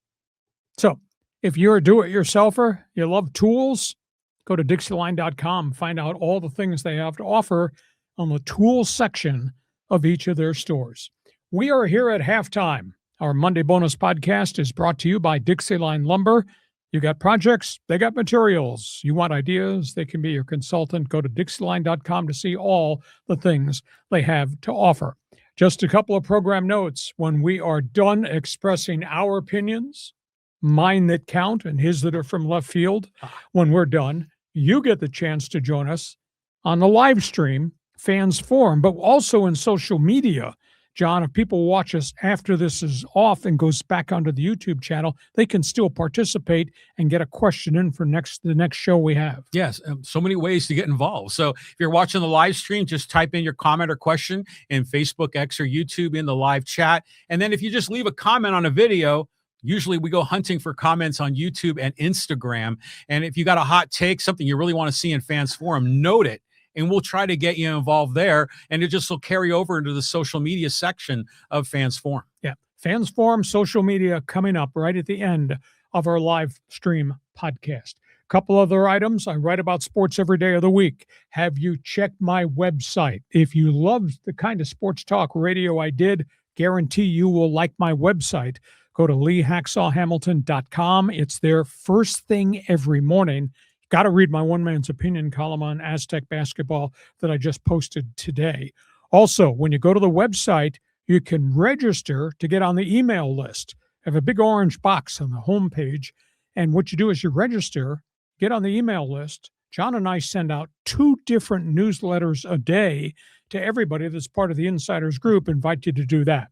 So if you're a do-it-yourselfer, you love tools, go to DIXIELINE.com, find out all the things they have to offer on the tools section of each of their stores. We are here at halftime. Our Monday bonus podcast is brought to you by DIXIELINE Lumber. You got projects, they got materials. You want ideas, they can be your consultant. Go to DIXIELINE.com to see all the things they have to offer. Just a couple of program notes. When we are done expressing our opinions, mine that count and his that are from left field, when we're done, you get the chance to join us on the live stream, Fans Forum, but also in social media. John, if people watch us after this is off and goes back onto the YouTube channel, they can still participate and get a question in for the next show we have. Yes, so many ways to get involved. So if you're watching the live stream, just type in your comment or question in Facebook, X, or YouTube in the live chat. And then if you just leave a comment on a video, usually we go hunting for comments on YouTube and Instagram. And if you got a hot take, something you really want to see in Fans Forum, note it. And we'll try to get you involved there. And it just will carry over into the social media section of Fans Forum. Yeah. Fans Forum, social media coming up right at the end of our live stream podcast. A couple other items. I write about sports every day of the week. Have you checked my website? If you love the kind of sports talk radio I did, guarantee you will like my website. Go to leehacksawhamilton.com. It's there first thing every morning. Got to read my one man's opinion column on Aztec basketball that I just posted today. Also, when you go to the website, you can register to get on the email list. I have a big orange box on the homepage. And what you do is you register, get on the email list. John and I send out 2 different newsletters a day to everybody that's part of the Insiders Group. Invite you to do that.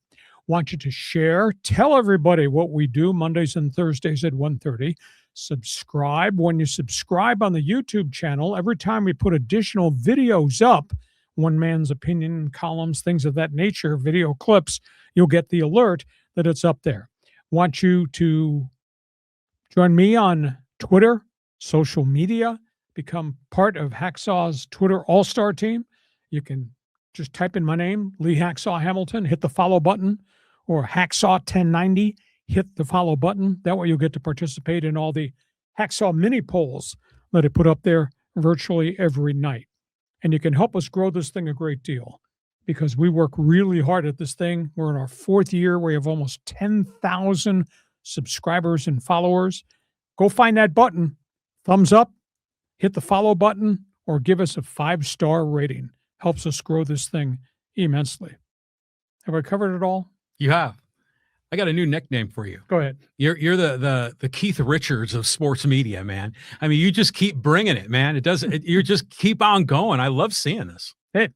Want you to share. Tell everybody what we do Mondays and Thursdays at 1:30. Subscribe. When you subscribe on the YouTube channel, every time we put additional videos up, one man's opinion columns, things of that nature, video clips, you'll get the alert that it's up there. Want you to join me on Twitter, social media, become part of Hacksaw's Twitter all-star team. You can just type in my name, Lee Hacksaw Hamilton, hit the follow button, or Hacksaw 1090. Hit the follow button. That way you'll get to participate in all the Hacksaw mini polls that I put up there virtually every night. And you can help us grow this thing a great deal because we work really hard at this thing. We're in our 4th year. We have almost 10,000 subscribers and followers. Go find that button, thumbs up, hit the follow button, or give us a 5-star rating. Helps us grow this thing immensely. Have I covered it all? You have. I got a new nickname for you. Go ahead. You're the Keith Richards of sports media, man. I mean, you just keep bringing it, man. You just keep on going. I love seeing this. Hey,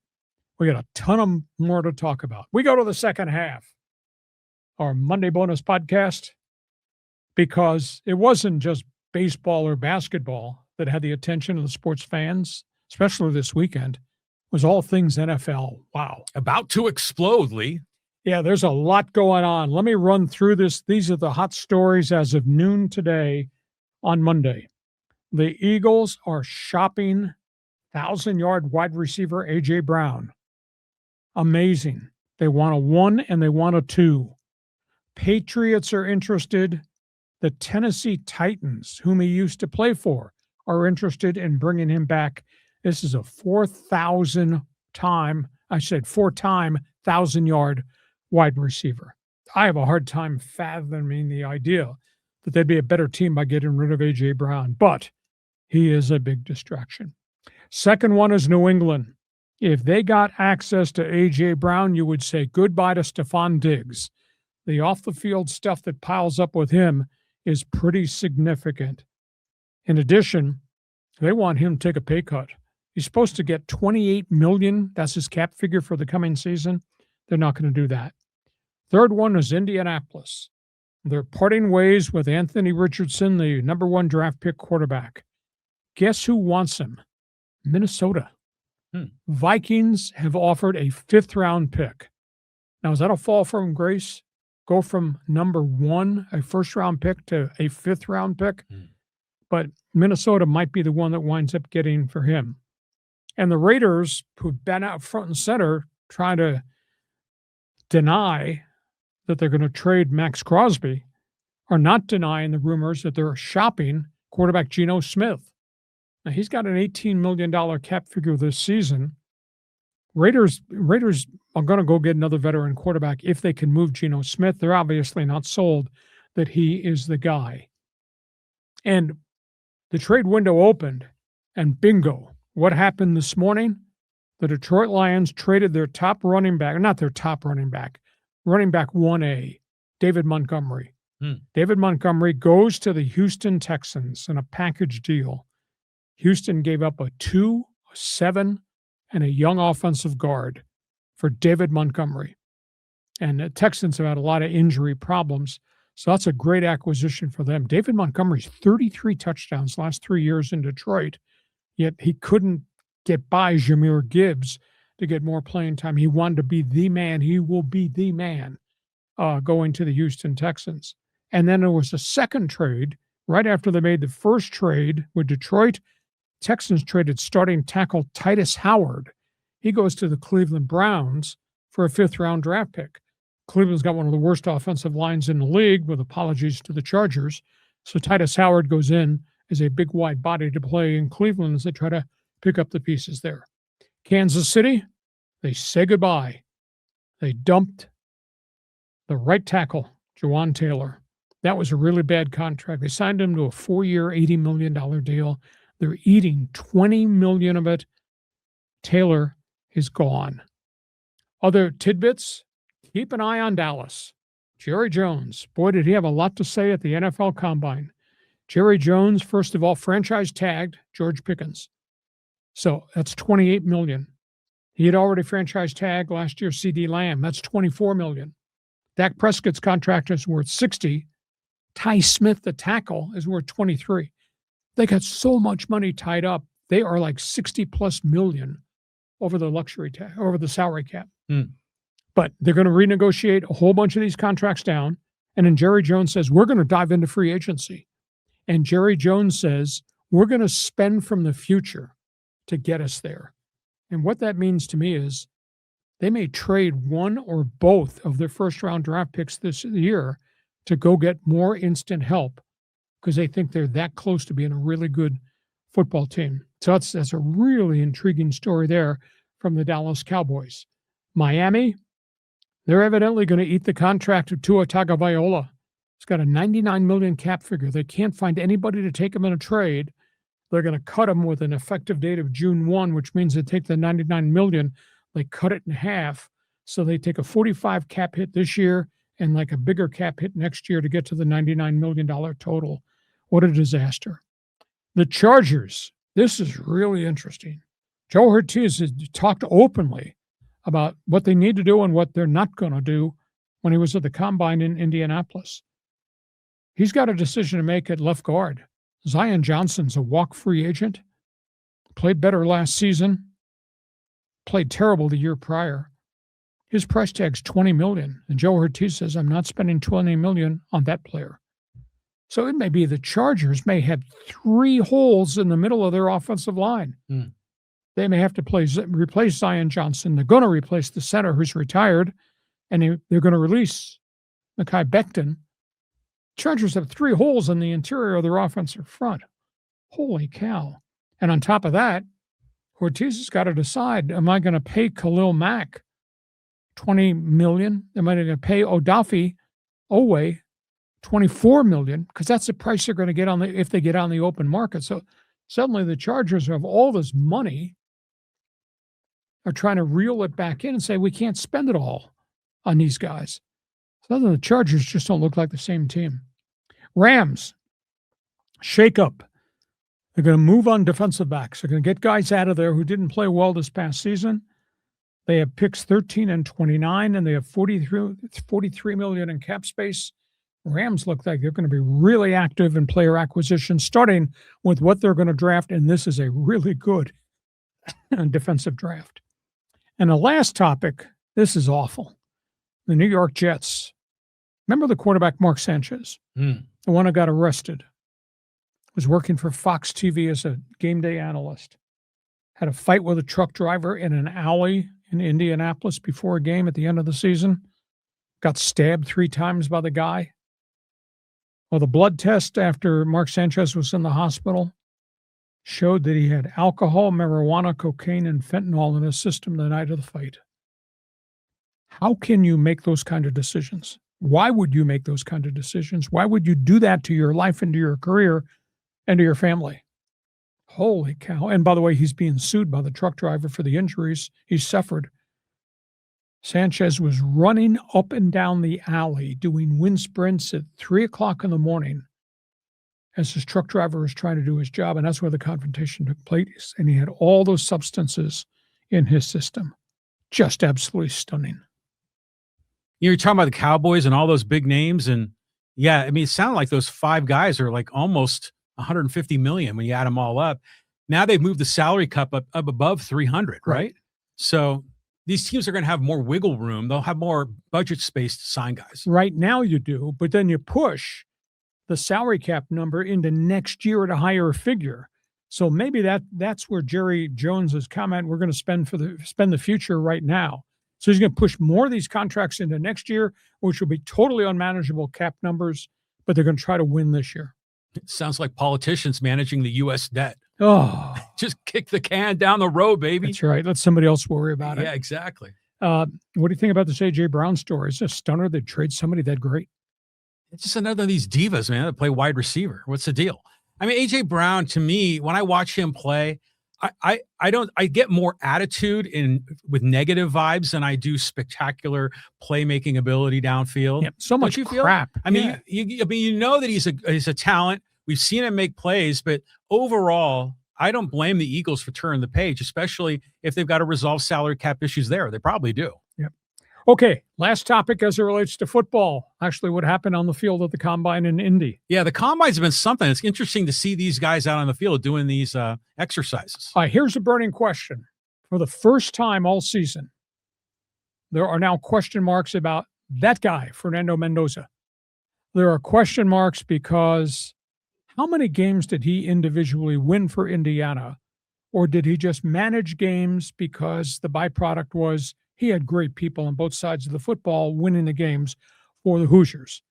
we got a ton of more to talk about. We go to the second half, our Monday bonus podcast, because it wasn't just baseball or basketball that had the attention of the sports fans, especially this weekend. It was all things NFL. Wow. About to explode, Lee. Yeah, there's a lot going on. Let me run through this. These are the hot stories as of noon today on Monday. The Eagles are shopping 1,000-yard wide receiver A.J. Brown. Amazing. They want a 1 and they want a 2. Patriots are interested. The Tennessee Titans, whom he used to play for, are interested in bringing him back. This is a 4-time 1,000-yard wide receiver. I have a hard time fathoming the idea that they'd be a better team by getting rid of A.J. Brown, but he is a big distraction. Second one is New England. If they got access to A.J. Brown, you would say goodbye to Stephon Diggs. The off-the-field stuff that piles up with him is pretty significant. In addition, they want him to take a pay cut. He's supposed to get $28 million. That's his cap figure for the coming season. They're not going to do that. Third one is Indianapolis. They're parting ways with Anthony Richardson, the number 1 draft pick quarterback. Guess who wants him? Minnesota. Vikings have offered a 5th-round pick. Now, is that a fall from grace? Go from number 1, a first-round pick, to a 5th-round pick? But Minnesota might be the one that winds up getting for him. And the Raiders, who've been out front and center trying to deny that they're going to trade Max Crosby, are not denying the rumors that they're shopping quarterback Geno Smith. Now, he's got an $18 million cap figure this season. Raiders are going to go get another veteran quarterback if they can move Geno Smith. They're obviously not sold that he is the guy. And the trade window opened, and bingo, what happened this morning? The Detroit Lions traded their top running back, not their top running back 1A, David Montgomery. David Montgomery goes to the Houston Texans in a package deal. Houston gave up a 2, a 7, and a young offensive guard for David Montgomery. And the Texans have had a lot of injury problems, so that's a great acquisition for them. David Montgomery's 33 touchdowns last 3 years in Detroit, yet he couldn't get by Jahmyr Gibbs to get more playing time. He wanted to be the man. He will be the man going to the Houston Texans. And then there was a second trade right after they made the first trade with Detroit. Texans traded starting tackle Titus Howard. He goes to the Cleveland Browns for a 5th-round draft pick. Cleveland's got one of the worst offensive lines in the league, with apologies to the Chargers. So Titus Howard goes in as a big, wide body to play in Cleveland as they try to pick up the pieces there. Kansas City, they say goodbye. They dumped the right tackle, Jawan Taylor. That was a really bad contract. They signed him to a 4-year, $80 million deal. They're eating $20 million of it. Taylor is gone. Other tidbits, keep an eye on Dallas. Jerry Jones. Boy, did he have a lot to say at the NFL Combine. Jerry Jones, first of all, franchise tagged George Pickens. So that's $28 million. He had already franchise tagged last year CD Lamb. That's $24 million. Dak Prescott's contract is worth $60. Ty Smith, the tackle, is worth $23. They got so much money tied up. They are like $60+ million over the over the salary cap. But they're going to renegotiate a whole bunch of these contracts down. And then Jerry Jones says, we're going to dive into free agency. And Jerry Jones says, we're going to spend from the future to get us there. And what that means to me is they may trade one or both of their first-round draft picks this year to go get more instant help because they think they're that close to being a really good football team. So that's a really intriguing story there from the Dallas Cowboys. Miami, they're evidently going to eat the contract of Tua Tagovailoa. He's got a $99 million cap figure. They can't find anybody to take him in a trade. They're going to cut him with an effective date of June 1, which means they take the $99 million, they cut it in half. So they take a 45 cap hit this year and like a bigger cap hit next year to get to the $99 million total. What a disaster. The Chargers, this is really interesting. Joe Ortiz has talked openly about what they need to do and what they're not going to do when he was at the Combine in Indianapolis. He's got a decision to make at left guard. Zion Johnson's a walk free agent, played better last season, played terrible the year prior. His price tag's $20 million, and Joe Ortiz says, I'm not spending $20 million on that player. So it may be the Chargers may have 3 holes in the middle of their offensive line. They may have to replace Zion Johnson. They're going to replace the center who's retired, and they're going to release Mekhi Becton. Chargers have 3 holes in the interior of their offensive front. Holy cow. And on top of that, Ortiz has got to decide, am I going to pay Khalil Mack $20 million? Am I going to pay Owe $24 million? Because that's the price they're going to get if they get on the open market. So suddenly the Chargers have all this money, are trying to reel it back in and say, we can't spend it all on these guys. So the Chargers just don't look like the same team. Rams, shake up. They're going to move on defensive backs. They're going to get guys out of there who didn't play well this past season. They have picks 13 and 29, and they have $43 million in cap space. Rams look like they're going to be really active in player acquisition, starting with what they're going to draft, and this is a really good defensive draft. And the last topic, this is awful. The New York Jets. Remember the quarterback Mark Sanchez, the one who got arrested, was working for Fox TV as a game day analyst, had a fight with a truck driver in an alley in Indianapolis before a game at the end of the season, got stabbed 3 times by the guy. Well, the blood test after Mark Sanchez was in the hospital showed that he had alcohol, marijuana, cocaine, and fentanyl in his system the night of the fight. How can you make those kind of decisions? Why would you make those kind of decisions? Why would you do that to your life and to your career and to your family? Holy cow. And by the way, he's being sued by the truck driver for the injuries he suffered. Sanchez was running up and down the alley doing wind sprints at 3 o'clock in the morning as his truck driver was trying to do his job, and that's where the confrontation took place. And he had all those substances in his system. Just absolutely stunning. You're talking about the Cowboys and all those big names, and yeah, I mean, it sounded like those 5 guys are like almost $150 million when you add them all up. Now they've moved the salary cap up above 300, right? So these teams are going to have more wiggle room. They'll have more budget space to sign guys. Right now you do, but then you push the salary cap number into next year at a higher figure. So maybe that's where Jerry Jones's comment, we're going to spend the future right now. So he's going to push more of these contracts into next year, which will be totally unmanageable cap numbers, but they're going to try to win this year. It sounds like politicians managing the U.S. debt. Oh, just kick the can down the road, baby. That's right. Let somebody else worry about it. Yeah, exactly. What do you think about this A.J. Brown story? It's a stunner that trades somebody that great. It's just another of these divas, man, that play wide receiver. What's the deal? I mean, A.J. Brown, to me, when I watch him play, I get more attitude with negative vibes than I do spectacular playmaking ability downfield. Yeah, so much crap. I mean, you know that he's a talent. We've seen him make plays, but overall, I don't blame the Eagles for turning the page, especially if they've got to resolve salary cap issues there. They probably do. Yep. Okay, last topic as it relates to football. Actually, what happened on the field at the Combine in Indy. Yeah, the Combine's been something. It's interesting to see these guys out on the field doing these exercises. All right, here's a burning question. For the first time all season, there are now question marks about that guy, Fernando Mendoza. There are question marks because how many games did he individually win for Indiana? Or did he just manage games because the byproduct was he had great people on both sides of the football winning the games for the Hoosiers?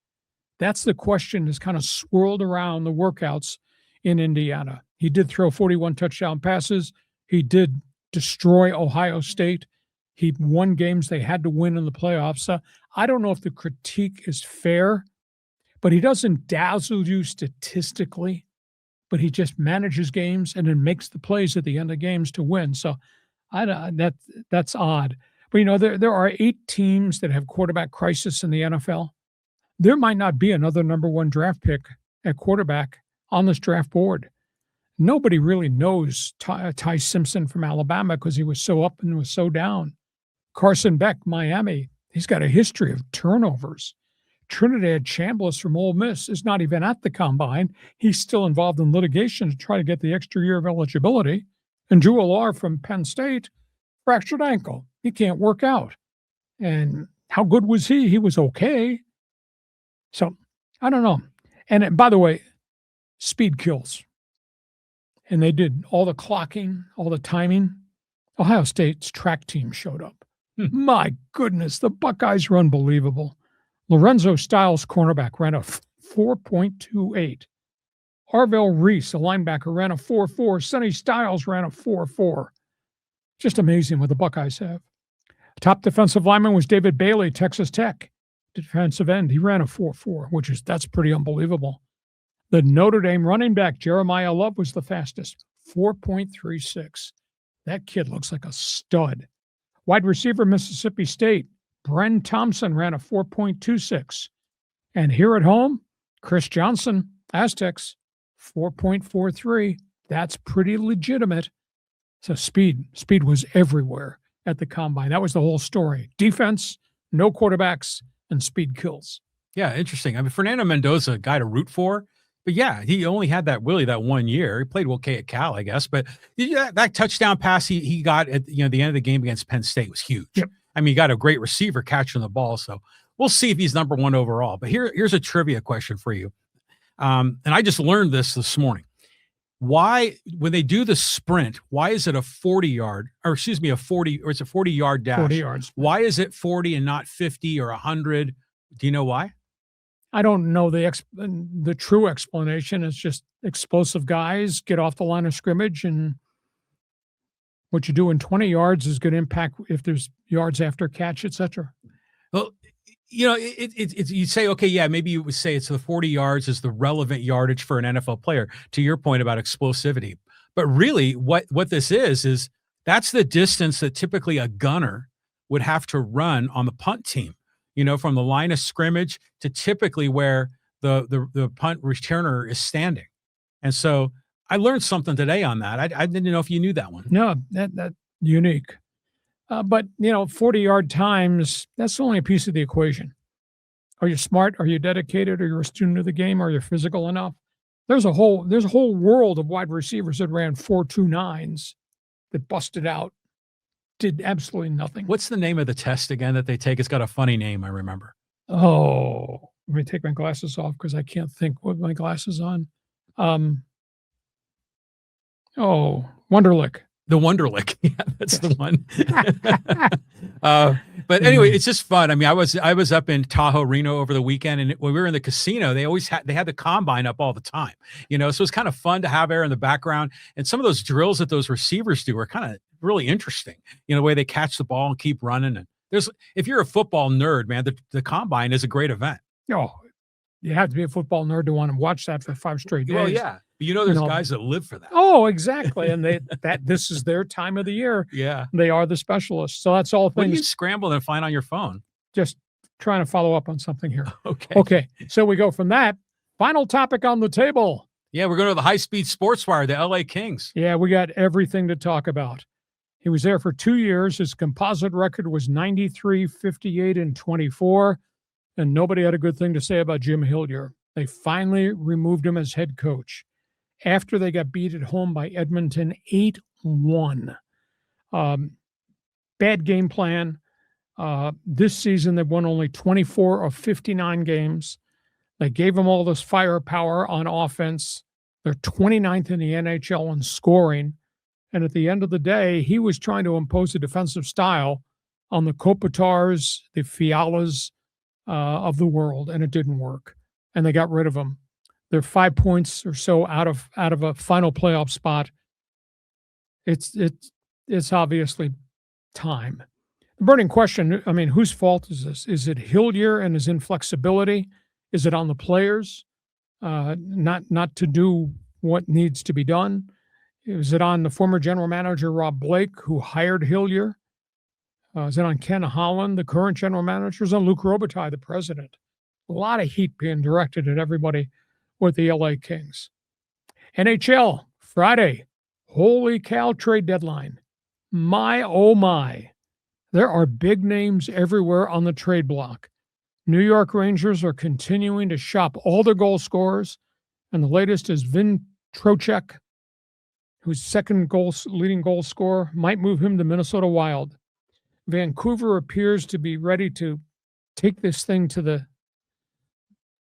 That's the question that's kind of swirled around the workouts in Indiana. He did throw 41 touchdown passes. He did destroy Ohio State. He won games they had to win in the playoffs. I don't know if the critique is fair, but he doesn't dazzle you statistically, but he just manages games and then makes the plays at the end of games to win. So that's odd. But, you know, there are 8 teams that have quarterback crisis in the NFL. there might not be another number one draft pick at quarterback on this draft board. Nobody really knows Ty Simpson from Alabama because he was so up and was so down. Carson Beck, Miami, he's got a history of turnovers. Trinidad Chambliss from Ole Miss is not even at the combine. He's still involved in litigation to try to get the extra year of eligibility. And Drew Allar from Penn State, fractured ankle. He can't work out. And how good was he? He was okay. So, I don't know. And by the way, speed kills. And they did all the clocking, all the timing. Ohio State's track team showed up. My goodness, the Buckeyes were unbelievable. Lorenzo Styles, cornerback, ran a 4.28. Arvell Reese, a linebacker, ran a 4.4. Sonny Styles ran a 4.4. Just amazing what the Buckeyes have. Top defensive lineman was David Bailey, Texas Tech. Defensive end, he ran a 4.4, that's pretty unbelievable. The Notre Dame running back, Jeremiah Love, was the fastest, 4.36. That kid looks like a stud. Wide receiver, Mississippi State, Bren Thompson ran a 4.26. And here at home, Chris Johnson, Aztecs, 4.43. That's pretty legitimate. So speed was everywhere at the combine. That was the whole story. Defense, no quarterbacks, and speed kills. Yeah, interesting. I mean, Fernando Mendoza, a guy to root for. But yeah, he only had that 1 year. He played okay at Cal, I guess. But that touchdown pass he got at the end of the game against Penn State was huge. Yep. I mean, he got a great receiver catching the ball. So we'll see if he's number one overall. But here's a trivia question for you. And I just learned this morning. Why, when they do the sprint, why is it a 40-yard, or excuse me, a 40-yard dash? 40 yards. Why is it 40 and not 50 or 100? Do you know why? I don't know the true explanation. It's just explosive guys get off the line of scrimmage, and what you do in 20 yards is going to impact if there's yards after catch, etc. Well, it's you say, okay, yeah, maybe you would say it's the 40 yards is the relevant yardage for an NFL player, to your point about explosivity. But really what this is that's the distance that typically a gunner would have to run on the punt team, from the line of scrimmage to typically where the punt returner is standing. And so I learned something today on that. I didn't know if you knew that one. No, that unique. But 40-yard times, that's only a piece of the equation. Are you smart? Are you dedicated? Are you a student of the game? Are you physical enough? There's a whole world of wide receivers that ran 4.29s that busted out, did absolutely nothing. What's the name of the test again that they take? It's got a funny name, I remember. Oh, let me take my glasses off because I can't think with my glasses on. Wonderlic. The Wonderlic. Yeah, that's the one. But anyway, it's just fun. I mean, I was up in Tahoe, Reno over the weekend, and when we were in the casino, they had the combine up all the time, so it's kind of fun to have air in the background. And some of those drills that those receivers do are kind of really interesting, the way they catch the ball and keep running. And if you're a football nerd, man, the combine is a great event. Oh, you have to be a football nerd to want to watch that for 5 straight days. Well, yeah. There's guys that live for that. Oh, exactly. And this is their time of the year. Yeah. They are the specialists. So that's all things. What do you scramble and find on your phone? Just trying to follow up on something here. Okay. So we go from that. Final topic on the table. Yeah, we're going to the high-speed SportsWire, the LA Kings. Yeah, we got everything to talk about. He was there for 2 years. His composite record was 93, 58, and 24. And nobody had a good thing to say about Jim Hillier. They finally removed him as head coach after they got beat at home by Edmonton 8-1. Bad game plan. This season, they've won only 24 of 59 games. They gave them all this firepower on offense. They're 29th in the NHL in scoring. And at the end of the day, he was trying to impose a defensive style on the Kopitars, the Fialas of the world, and it didn't work. And they got rid of him. They're 5 points or so out of a final playoff spot. It's obviously time. The burning question, I mean, whose fault is this? Is it Hillier and his inflexibility? Is it on the players not to do what needs to be done? Is it on the former general manager, Rob Blake, who hired Hillier? Is it on Ken Holland, the current general manager? Is it on Luke Robitaille, the president? A lot of heat being directed at everybody with the LA Kings. NHL, Friday. Holy cow, trade deadline. My, oh my. There are big names everywhere on the trade block. New York Rangers are continuing to shop all their goal scorers, and the latest is Vin Trocheck, whose second leading goal scorer, might move him to Minnesota Wild. Vancouver appears to be ready to take this thing to the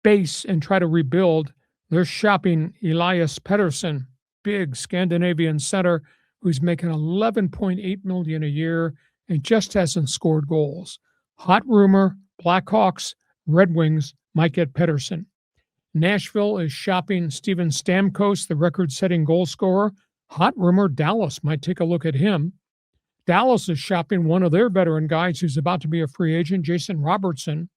base and try to rebuild. They're shopping Elias Pettersson, big Scandinavian center who's making $11.8 million a year and just hasn't scored goals. Hot rumor, Blackhawks, Red Wings might get Pettersson. Nashville is shopping Steven Stamkos, the record-setting goal scorer. Hot rumor, Dallas might take a look at him. Dallas is shopping one of their veteran guys who's about to be a free agent, Jason Robertson.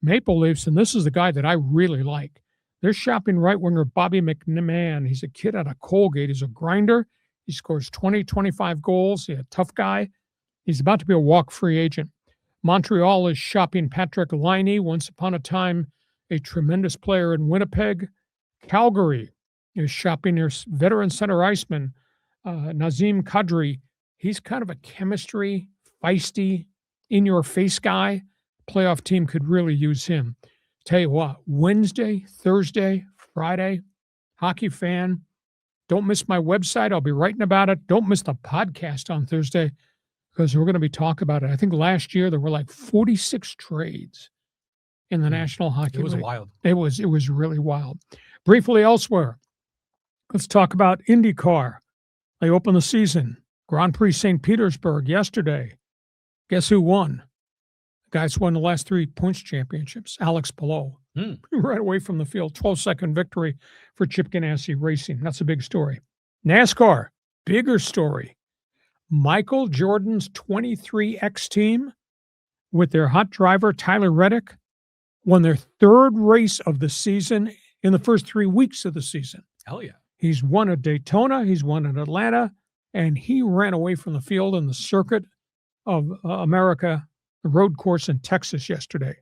Maple Leafs, and this is the guy that I really like, they're shopping right winger Bobby McMahon. He's a kid out of Colgate. He's a grinder. He scores 20, 25 goals. He's a tough guy. He's about to be a walk free agent. Montreal is shopping Patrick Laine, once upon a time a tremendous player in Winnipeg. Calgary is shopping their veteran center iceman, Nazem Kadri. He's kind of a chemistry, feisty, in-your-face guy. Playoff team could really use him. Tell you what, Wednesday, Thursday, Friday, hockey fan, don't miss my website. I'll be writing about it. Don't miss the podcast on Thursday because we're going to be talking about it. I think last year there were like 46 trades in the National Hockey League. It was wild. It was really wild. Briefly elsewhere, let's talk about IndyCar. They opened the season. Grand Prix St. Petersburg yesterday. Guess who won? The guys who won the last 3 points championships, Alex Palou. Right away from the field, 12-second victory for Chip Ganassi Racing. That's a big story. NASCAR, bigger story. Michael Jordan's 23X team with their hot driver, Tyler Reddick, won their 3rd race of the season in the first 3 weeks of the season. Hell yeah. He's won at Daytona, he's won at Atlanta, and he ran away from the field in the circuit of America, the road course in Texas yesterday.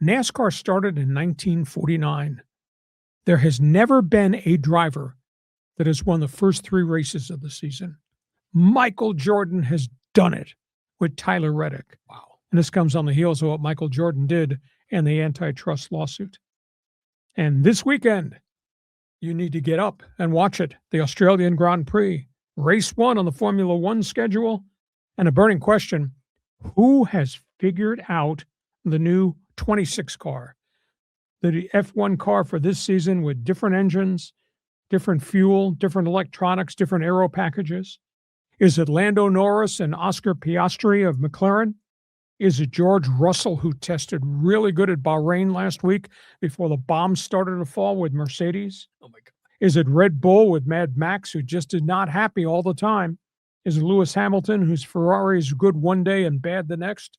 NASCAR started in 1949. There has never been a driver that has won the first 3 races of the season. Michael Jordan has done it with Tyler Reddick. Wow. And this comes on the heels of what Michael Jordan did and the antitrust lawsuit. And this weekend, you need to get up and watch it. The Australian Grand Prix, race 1 on the Formula One schedule, and a burning question, who has figured out the new 26 car? The F1 car for this season with different engines, different fuel, different electronics, different aero packages. Is it Lando Norris and Oscar Piastri of McLaren? Is it George Russell, who tested really good at Bahrain last week before the bombs started to fall with Mercedes? Oh, my God. Is it Red Bull with Mad Max, who just is not happy all the time? Is it Lewis Hamilton, whose Ferrari is good one day and bad the next?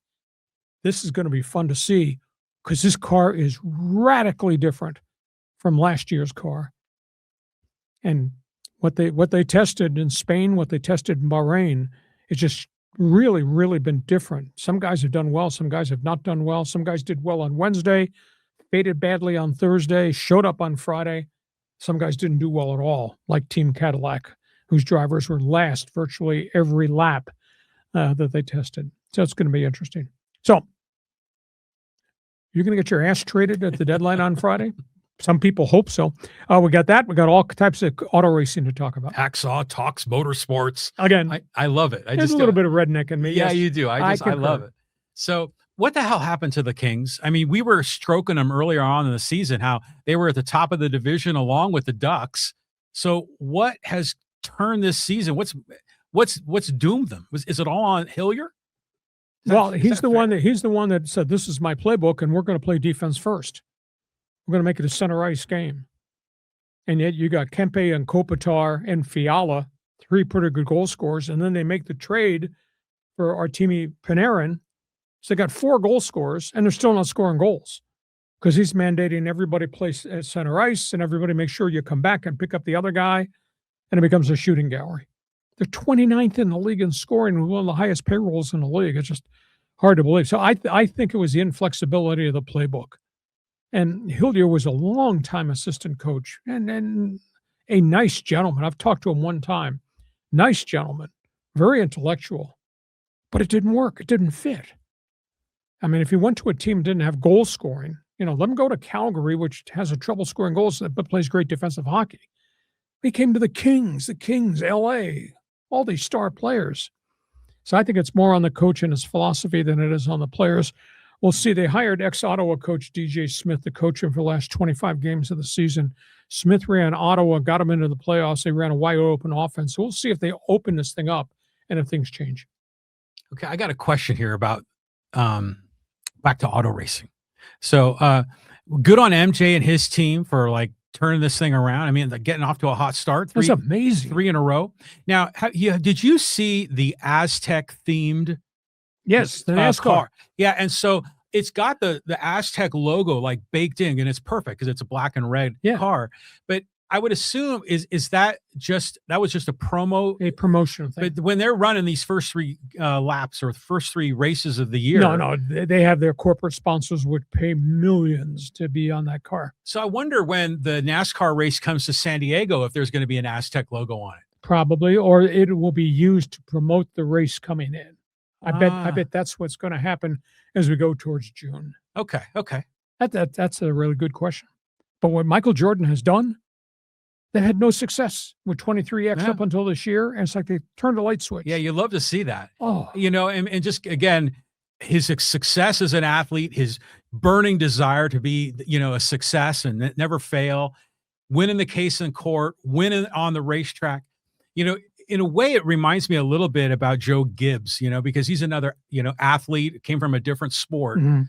This is going to be fun to see because this car is radically different from last year's car. And what they tested in Spain, what they tested in Bahrain, it's just really, really been different. Some guys have done well. Some guys have not done well. Some guys did well on Wednesday, faded badly on Thursday, showed up on Friday. Some guys didn't do well at all, like Team Cadillac, whose drivers were last virtually every lap that they tested. So it's going to be interesting. So you're going to get your ass traded at the deadline on Friday? Some people hope so. We got that. We got all types of auto racing to talk about. Hacksaw talks motorsports. Again, I love it. There's a little bit of redneck in me. Yeah, yes. you do. I love it. So what the hell happened to the Kings? I mean, we were stroking them earlier on in the season, how they were at the top of the division along with the Ducks. So what has turned this season? What's doomed them? Is it all on Hillier? Well, he's the one that said, this is my playbook and we're going to play defense first. We're going to make it a center ice game. And yet you got Kempe and Kopitar and Fiala, 3 pretty good goal scorers. And then they make the trade for Artemi Panarin. So they got 4 goal scorers and they're still not scoring goals because he's mandating everybody play at center ice and everybody make sure you come back and pick up the other guy. And it becomes a shooting gallery. They're 29th in the league in scoring, one of the highest payrolls in the league. It's just hard to believe. So I think it was the inflexibility of the playbook. And Hillier was a long-time assistant coach and a nice gentleman. I've talked to him one time. Nice gentleman, very intellectual, but it didn't work. It didn't fit. I mean, if he went to a team that didn't have goal scoring, let him go to Calgary, which has a trouble scoring goals, but plays great defensive hockey. He came to the Kings, LA, all these star players. So I think it's more on the coach and his philosophy than it is on the players. We'll see. They hired ex-Ottawa coach DJ Smith to coach him for the last 25 games of the season. Smith ran Ottawa, got him into the playoffs. They ran a wide open offense. So we'll see if they open this thing up and if things change. Okay, I got a question here about back to auto racing. So good on MJ and his team for like turning this thing around. I mean, getting off to a hot start. That's amazing. 3 in a row. Now, did you see the Aztec themed? Yes, the NASCAR car. Yeah, and so it's got the Aztec logo like baked in, and it's perfect because it's a black and red car. But I would assume that was just a promotional thing. But when they're running these first 3 laps or first 3 races of the year, no, they have their corporate sponsors would pay millions to be on that car. So I wonder when the NASCAR race comes to San Diego if there's going to be an Aztec logo on it. Probably, or it will be used to promote the race coming in. I bet that's what's going to happen as we go towards June. Okay. That's a really good question. But what Michael Jordan has done, they had no success with 23X up until this year, and it's like they turned a light switch. Yeah, you love to see that. Oh, and just again, his success as an athlete, his burning desire to be, a success and never fail, winning the case in court, winning on the racetrack. In a way, it reminds me a little bit about Joe Gibbs, because he's another, athlete, came from a different sport. Mm-hmm.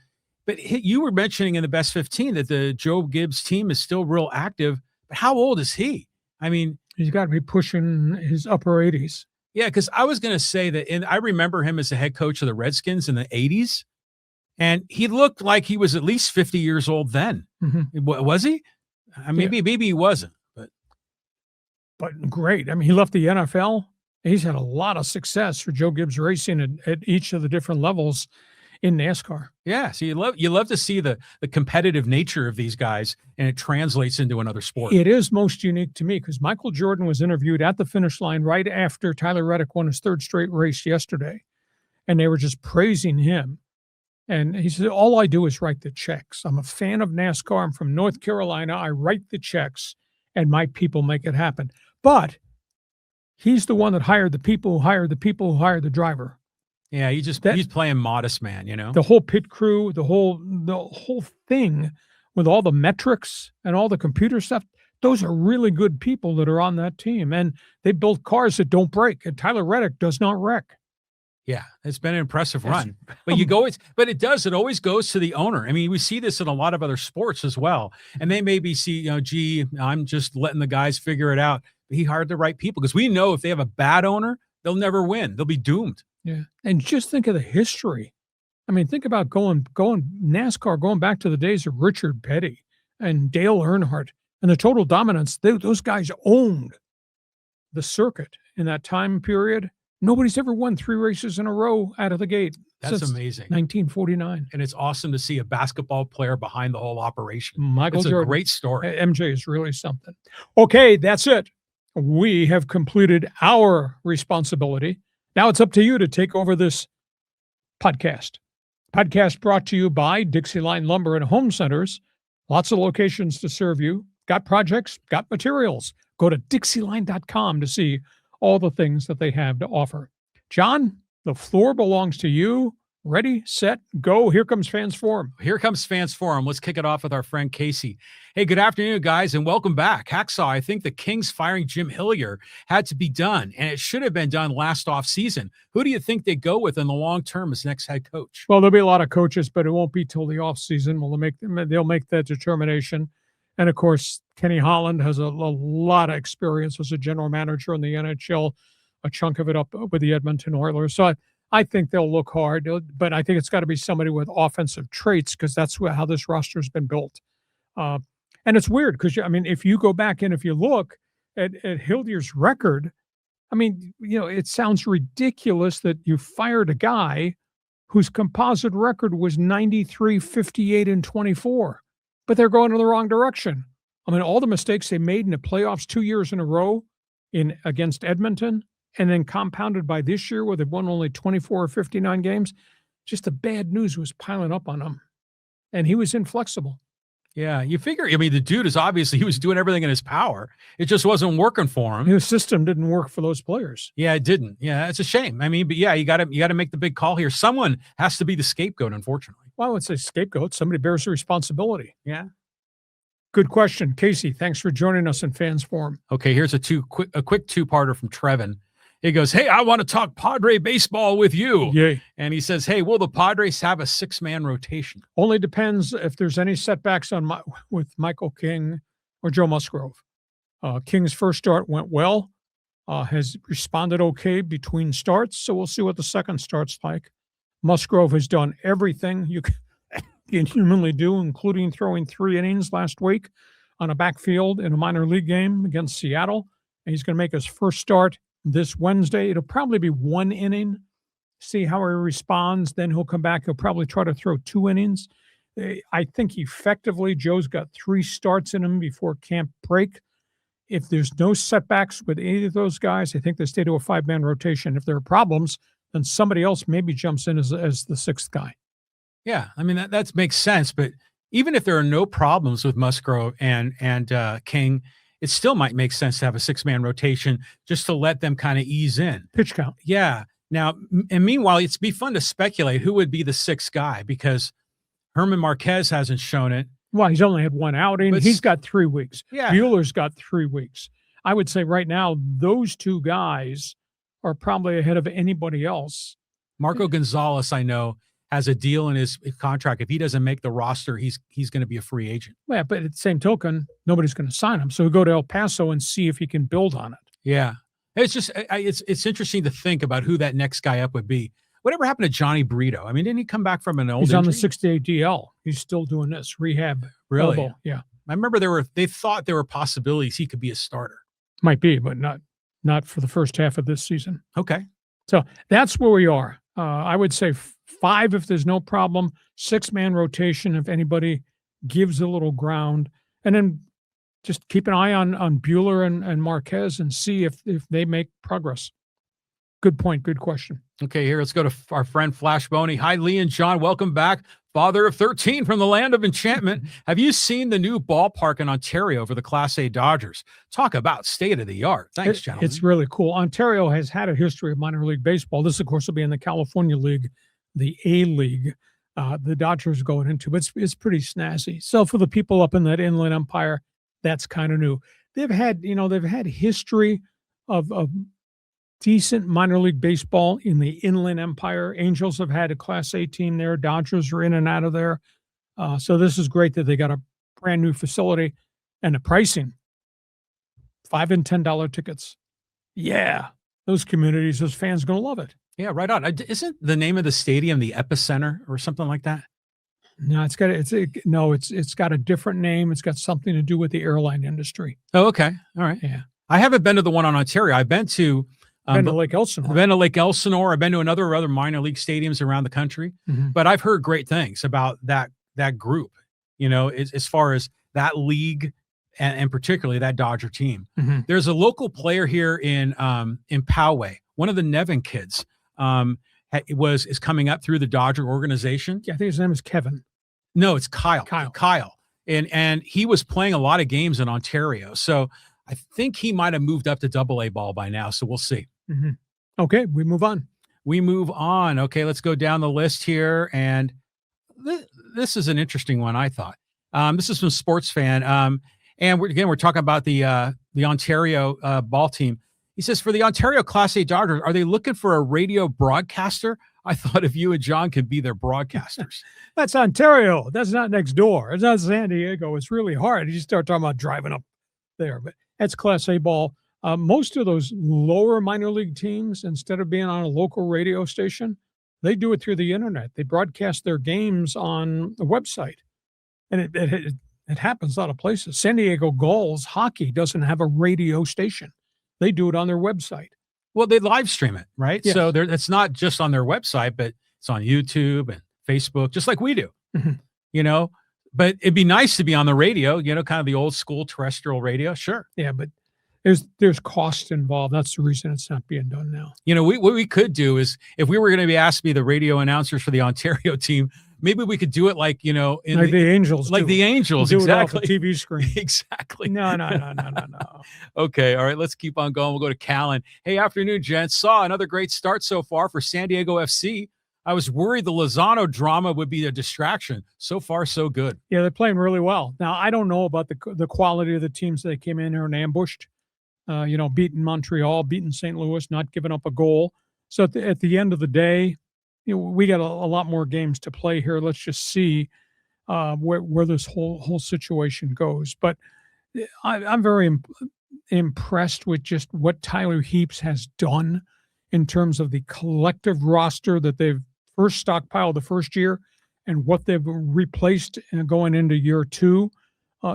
But you were mentioning in the best 15 that the Joe Gibbs team is still real active. But how old is he? I mean, he's got to be pushing his upper 80s. Yeah, because I was going to say that, and I remember him as the head coach of the Redskins in the 80s, and he looked like he was at least 50 years old then. Mm-hmm. Was he? Maybe he wasn't. But great. I mean, he left the NFL. He's had a lot of success for Joe Gibbs Racing at each of the different levels in NASCAR. Yeah, so you love to see the competitive nature of these guys, and it translates into another sport. It is most unique to me because Michael Jordan was interviewed at the finish line right after Tyler Reddick won his 3rd straight race yesterday, and they were just praising him. And he said, all I do is write the checks. I'm a fan of NASCAR. I'm from North Carolina. I write the checks, and my people make it happen. But he's the one that hired the people who hired the people who hired the driver. Yeah, he's playing modest man, The whole pit crew, the whole thing with all the metrics and all the computer stuff, those are really good people that are on that team. And they build cars that don't break. And Tyler Reddick does not wreck. Yeah, it's been an impressive run. But it always goes to the owner. I mean, we see this in a lot of other sports as well. And they maybe see, I'm just letting the guys figure it out. But he hired the right people because we know if they have a bad owner, they'll never win. They'll be doomed. Yeah. And just think of the history. I mean, think about going NASCAR, going back to the days of Richard Petty and Dale Earnhardt and the total dominance. Those guys owned the circuit in that time period. Nobody's ever won 3 races in a row out of the gate. That's amazing. 1949. And it's awesome to see a basketball player behind the whole operation. Michael Jordan. It's a great story. MJ is really something. Okay, that's it. We have completed our responsibility. Now it's up to you to take over this podcast. Podcast brought to you by DIXIELINE Lumber and Home Centers. Lots of locations to serve you. Got projects, got materials. Go to DIXIELINE.com to see all the things that they have to offer. John, the floor belongs to you. Ready, set, go. Here comes Fans Forum. Let's kick it off with our friend Casey. Hey, good afternoon, guys, and welcome back. Hacksaw, I think the Kings firing Jim Hillier had to be done, and it should have been done last offseason. Who do you think they go with in the long term as next head coach? Well, there'll be a lot of coaches, but it won't be till the offseason. They'll make that determination. And, of course, Kenny Holland has a lot of experience as a general manager in the NHL, a chunk of it up with the Edmonton Oilers. So I think they'll look hard, but I think it's got to be somebody with offensive traits because that's how this roster has been built. And it's weird because, if you go back and if you look at Hillier's record, it sounds ridiculous that you fired a guy whose composite record was 93, 58, and 24. but they're going in the wrong direction. I mean, all the mistakes they made in the playoffs 2 years in a row against Edmonton, and then compounded by this year where they've won only 24 or 59 games, just the bad news was piling up on him. And he was inflexible. Yeah, you figure, I mean, the dude is obviously, he was doing everything in his power. It just wasn't working for him. His system didn't work for those players. Yeah, it didn't. Yeah, it's a shame. I mean, but yeah, you got to make the big call here. Someone has to be the scapegoat, unfortunately. Well, I would say scapegoat. Somebody bears the responsibility. Yeah. Good question. Casey, thanks for joining us in Fans Forum. Okay, here's a quick two-parter from Trevin. He goes, hey, I want to talk Padre baseball with you. Yay. And he says, hey, will the Padres have a 6-man rotation? Only depends if there's any setbacks with Michael King or Joe Musgrove. King's first start went well, has responded okay between starts, so we'll see what the second start's like. Musgrove has done everything you can humanly do, including throwing 3 innings last week on a backfield in a minor league game against Seattle. And he's going to make his first start this Wednesday. It'll probably be 1 inning, see how he responds. Then he'll come back. He'll probably try to throw 2 innings. I think effectively Joe's got 3 starts in him before camp break. If there's no setbacks with any of those guys, I think they stay to a 5-man rotation. If there are problems, then somebody else maybe jumps in as the 6th guy. Yeah, I mean, that makes sense. But even if there are no problems with Musgrove and King, it still might make sense to have a 6-man rotation just to let them kind of ease in. Pitch count. Yeah. Now, and meanwhile, it's be fun to speculate who would be the 6th guy because Herman Marquez hasn't shown it. Well, he's only had 1 outing. He's got 3 weeks. Yeah. Buehler's got 3 weeks. I would say right now, those 2 guys are probably ahead of anybody else. Marco Gonzalez, I know, has a deal in his contract. If he doesn't make the roster, he's going to be a free agent. Yeah, but at the same token, nobody's going to sign him. So we go to El Paso and see if he can build on it. Yeah. It's just, it's interesting to think about who that next guy up would be. Whatever happened to Johnny Brito? I mean, didn't he come back from an old He's injury? on the 6-day DL. He's still doing this rehab. Really? Elbow. Yeah. I remember they thought there were possibilities he could be a starter. Might be, but not for the first half of this season. Okay. So that's where we are. I would say 5 if there's no problem, 6-man rotation if anybody gives a little ground, and then just keep an eye on Buehler and Marquez and see if they make progress. Good point. Good question. Okay, here, let's go to our friend Flash Boney. Hi, Lee and John. Welcome back. Father of 13 from the land of enchantment. Have you seen the new ballpark in Ontario for the Class A Dodgers? Talk about state of the art. Thanks, gentlemen. It's really cool. Ontario has had a history of minor league baseball. This, of course, will be in the California League, the A League. The Dodgers going into. It's pretty snazzy. So for the people up in that Inland Empire, that's kind of new. They've had history of decent minor league baseball in the Inland Empire. Angels have had a Class A team there. Dodgers are in and out of there. So this is great that they got a brand new facility, and the pricing, $5 and $10 tickets. Yeah, those communities, those fans are going to love it. Yeah, right on. Isn't the name of the stadium the Epicenter or something like that? No, it's got a different name. It's got something to do with the airline industry. Oh, okay. All right. Yeah. I haven't been to the one on Ontario. I've been to Lake Elsinore. I've been to Lake Elsinore. I've been to other minor league stadiums around the country, but I've heard great things about that group, as far as that league and particularly that Dodger team. There's a local player here in Poway, one of the Nevin kids, is coming up through the Dodger organization. Yeah, I think his name is Kevin. No, it's Kyle. Kyle. And he was playing a lot of games in Ontario. So I think he might have moved up to AA ball by now. So we'll see. Okay, we move on. Okay, let's go down the list here. And this is an interesting one, I thought. This is from Sports Fan. And we're talking about the Ontario ball team. He says, for the Ontario Class A Dodgers, are they looking for a radio broadcaster? I thought if you and John could be their broadcasters. That's Ontario. That's not next door. It's not San Diego. It's really hard. You start talking about driving up there, but that's Class A ball. Most of those lower minor league teams, instead of being on a local radio station, they do it through the internet. They broadcast their games on a website, and it happens a lot of places. San Diego Gulls hockey doesn't have a radio station. They do it on their website. Well, they live stream it, right? Yes. So it's not just on their website, but it's on YouTube and Facebook, just like we do. but it'd be nice to be on the radio, you know, kind of the old school terrestrial radio. Sure. Yeah, but there's cost involved. That's the reason it's not being done now. You know, what we could do is, if we were going to be asked to be the radio announcers for the Ontario team, maybe we could do it like, you know, like the Angels, like the Angels, do exactly. It off the TV screen. Exactly. No. Okay, all right, let's keep on going. We'll go to Callan. Hey, afternoon, gents. Saw another great start so far for San Diego FC. I was worried the Lozano drama would be a distraction. So far, so good. Yeah, they're playing really well. Now, I don't know about the quality of the teams that came in here and ambushed. You know, beating Montreal, beating St. Louis, not giving up a goal. So at the end of the day, you know, we got a lot more games to play here. Let's just see where this whole situation goes. But I'm very impressed with just what Tyler Heaps has done in terms of the collective roster that they've first stockpiled the first year and what they've replaced going into year two.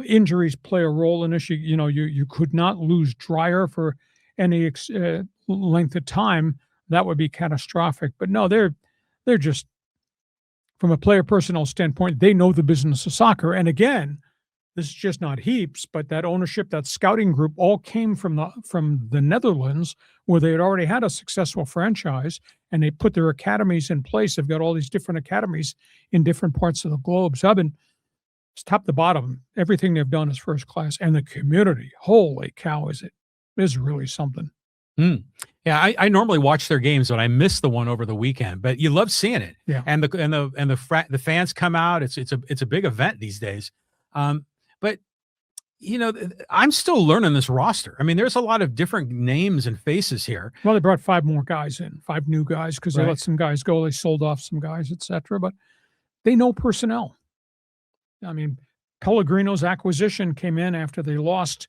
Injuries play a role in this. You could not lose Dreyer for any length of time. That would be catastrophic. But no, they're just, from a player personnel standpoint, they know the business of soccer. And again, this is just not Heaps, but that ownership, that scouting group, all came from the Netherlands, where they had already had a successful franchise, and they put their academies in place. They've got all these different academies in different parts of the globe. So I've been, top to bottom, everything they've done is first class. And the community, holy cow, is really something. Yeah, I normally watch their games, but I missed the one over the weekend. But you love seeing it. Yeah. And the fans come out. It's a big event these days. But you know, I'm still learning this roster. I mean, there's a lot of different names and faces here. Well, they brought 5 more guys in, 5 new guys, because they Right. let some guys go. They sold off some guys, etc. But they know personnel. I mean, Pellegrino's acquisition came in after they lost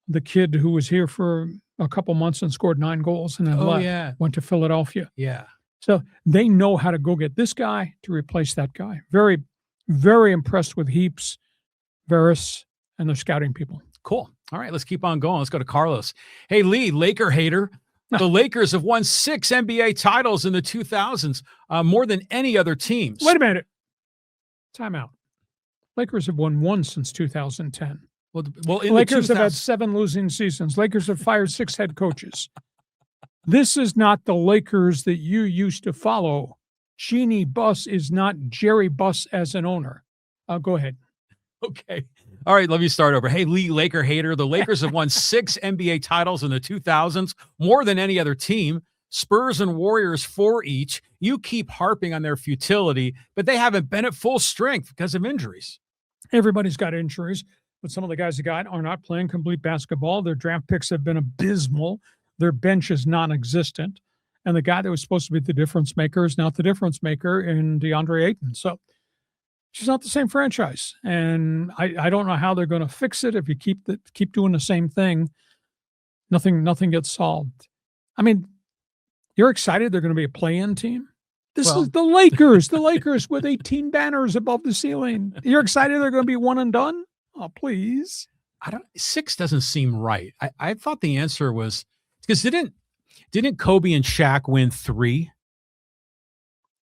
the kid who was here for a couple months and scored 9 goals and then left. Yeah. Went to Philadelphia. Yeah. So they know how to go get this guy to replace that guy. Very, very impressed with Heaps, Veris, and the scouting people. Cool. All right, let's keep on going. Let's go to Carlos. Hey, Lee, Laker hater. The Lakers have won 6 NBA titles in the 2000s, more than any other teams. Wait a minute. Time out. Lakers have won 1 since 2010. Well, in Lakers the have had 7 losing seasons. Lakers have fired 6 head coaches. This is not the Lakers that you used to follow. Jeannie Buss is not Jerry Buss as an owner. Go ahead. Okay. All right, let me start over. Hey, Lee, Laker hater. The Lakers have won 6 NBA titles in the 2000s, more than any other team. Spurs and Warriors 4 each. You keep harping on their futility, but they haven't been at full strength because of injuries. Everybody's got injuries, but some of the guys they got are not playing complete basketball. Their draft picks have been abysmal. Their bench is non-existent. And the guy that was supposed to be the difference maker is not the difference maker in DeAndre Ayton. So she's not the same franchise. And I don't know how they're going to fix it if you keep doing the same thing. Nothing gets solved. I mean, you're excited they're going to be a play-in team? This is the Lakers. The Lakers with 18 banners above the ceiling. You're excited they're going to be one and done? Oh, please. 6 doesn't seem right. I thought the answer was because didn't Kobe and Shaq win 3?